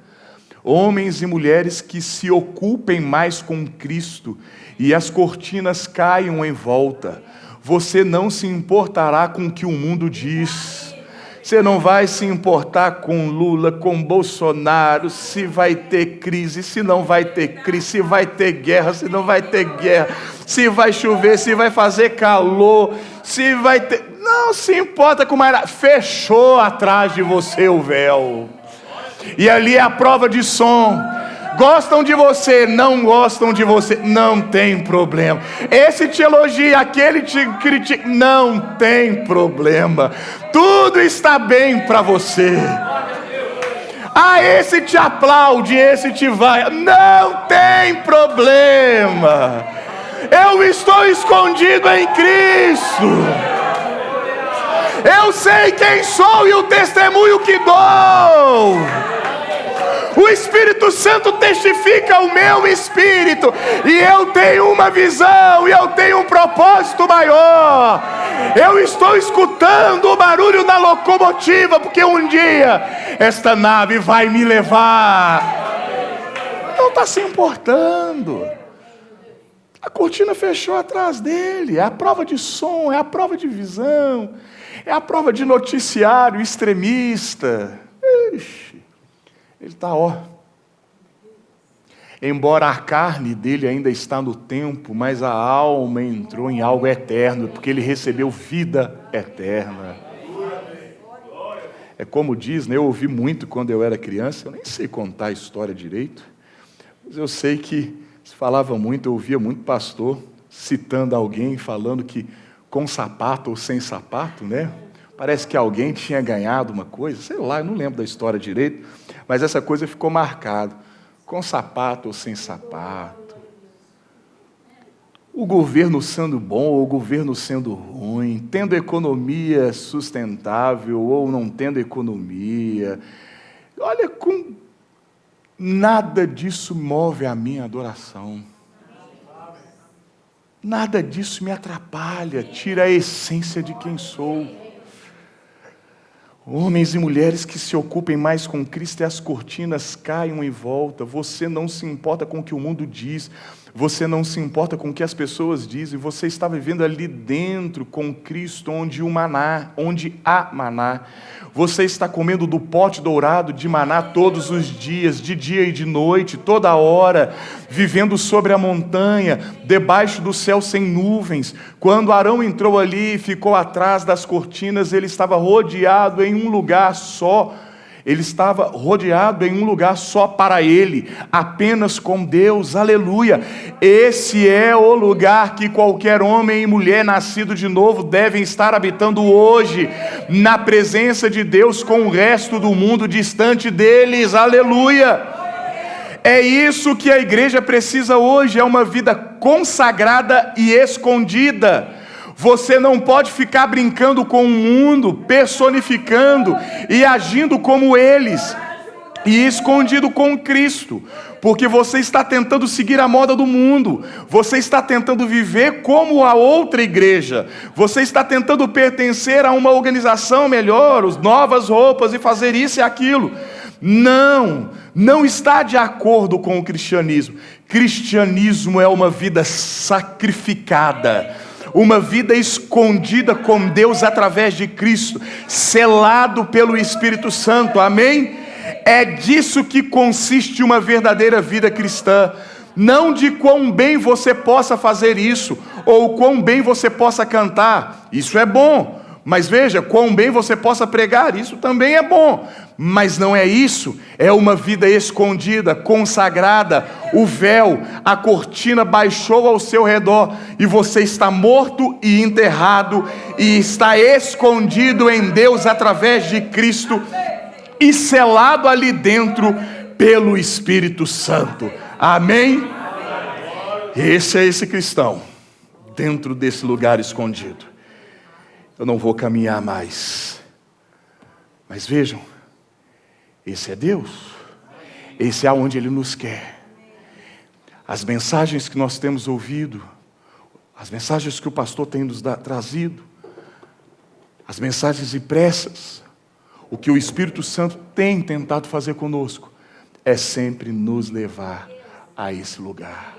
Homens e mulheres que se ocupem mais com Cristo e as cortinas caiam em volta. Você não se importará com o que o mundo diz. Você não vai se importar com Lula, com Bolsonaro, se vai ter crise, se não vai ter crise, se vai ter guerra, se não vai ter guerra, se vai chover, se vai fazer calor, se vai ter... Não se importa com mais nada. Fechou atrás de você o véu. E ali é a prova de som. Gostam de você, não gostam de você, não tem problema. Esse te elogia, aquele te critica, não tem problema. Tudo está bem para você. Ah, esse te aplaude, esse te vai, não tem problema. Eu estou escondido em Cristo. Eu sei quem sou e o testemunho que dou. O Espírito Santo testifica o meu espírito, e eu tenho uma visão, e eu tenho um propósito maior. Eu estou escutando o barulho da locomotiva, porque um dia esta nave vai me levar. Não está se importando. A cortina fechou atrás dele. É a prova de som, é a prova de visão, é a prova de noticiário extremista. Ixi. Ele está, embora a carne dele ainda está no tempo, mas a alma entrou em algo eterno, porque ele recebeu vida eterna. É como diz, né? Eu ouvi muito quando eu era criança, eu nem sei contar a história direito, mas eu sei que se falava muito, eu ouvia muito pastor citando alguém, falando que com sapato ou sem sapato, né? Parece que alguém tinha ganhado uma coisa, sei lá, eu não lembro da história direito, mas essa coisa ficou marcada, com sapato ou sem sapato. O governo sendo bom ou o governo sendo ruim, tendo economia sustentável ou não tendo economia. Olha, nada disso move a minha adoração. Nada disso me atrapalha, tira a essência de quem sou. Homens e mulheres que se ocupem mais com Cristo e as cortinas caiam em volta. Você não se importa com o que o mundo diz. Você não se importa com o que as pessoas dizem. Você está vivendo ali dentro com Cristo, onde há maná. Você está comendo do pote dourado de maná todos os dias, de dia e de noite, toda hora, vivendo sobre a montanha, debaixo do céu sem nuvens. Quando Arão entrou ali e ficou atrás das cortinas, ele estava rodeado em um lugar só. Ele estava rodeado em um lugar só para ele, apenas com Deus, aleluia. Esse é o lugar que qualquer homem e mulher nascido de novo devem estar habitando hoje, na presença de Deus com o resto do mundo distante deles, aleluia. É isso que a igreja precisa hoje, é uma vida consagrada e escondida. Você não pode ficar brincando com o mundo, personificando e agindo como eles, e escondido com Cristo, porque você está tentando seguir a moda do mundo, você está tentando viver como a outra igreja, você está tentando pertencer a uma organização melhor, novas roupas e fazer isso e aquilo. Não está de acordo com o cristianismo. Cristianismo é uma vida sacrificada, uma vida escondida com Deus através de Cristo, selado pelo Espírito Santo, amém? É disso que consiste uma verdadeira vida cristã, não de quão bem você possa fazer isso, ou quão bem você possa cantar, isso é bom, mas veja, quão bem você possa pregar, isso também é bom, mas não é isso, é uma vida escondida, consagrada, o véu, a cortina baixou ao seu redor, e você está morto e enterrado, e está escondido em Deus através de Cristo, e selado ali dentro pelo Espírito Santo, amém? Esse é esse cristão, dentro desse lugar escondido. Eu não vou caminhar mais, mas vejam, esse é Deus, esse é aonde Ele nos quer. As mensagens que nós temos ouvido, as mensagens que o pastor tem nos trazido, as mensagens impressas, o que o Espírito Santo tem tentado fazer conosco, é sempre nos levar a esse lugar.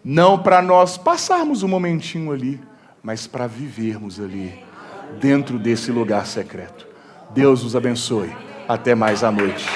Não para nós passarmos um momentinho ali, mas para vivermos ali, dentro desse lugar secreto. Deus os abençoe. Até mais à noite.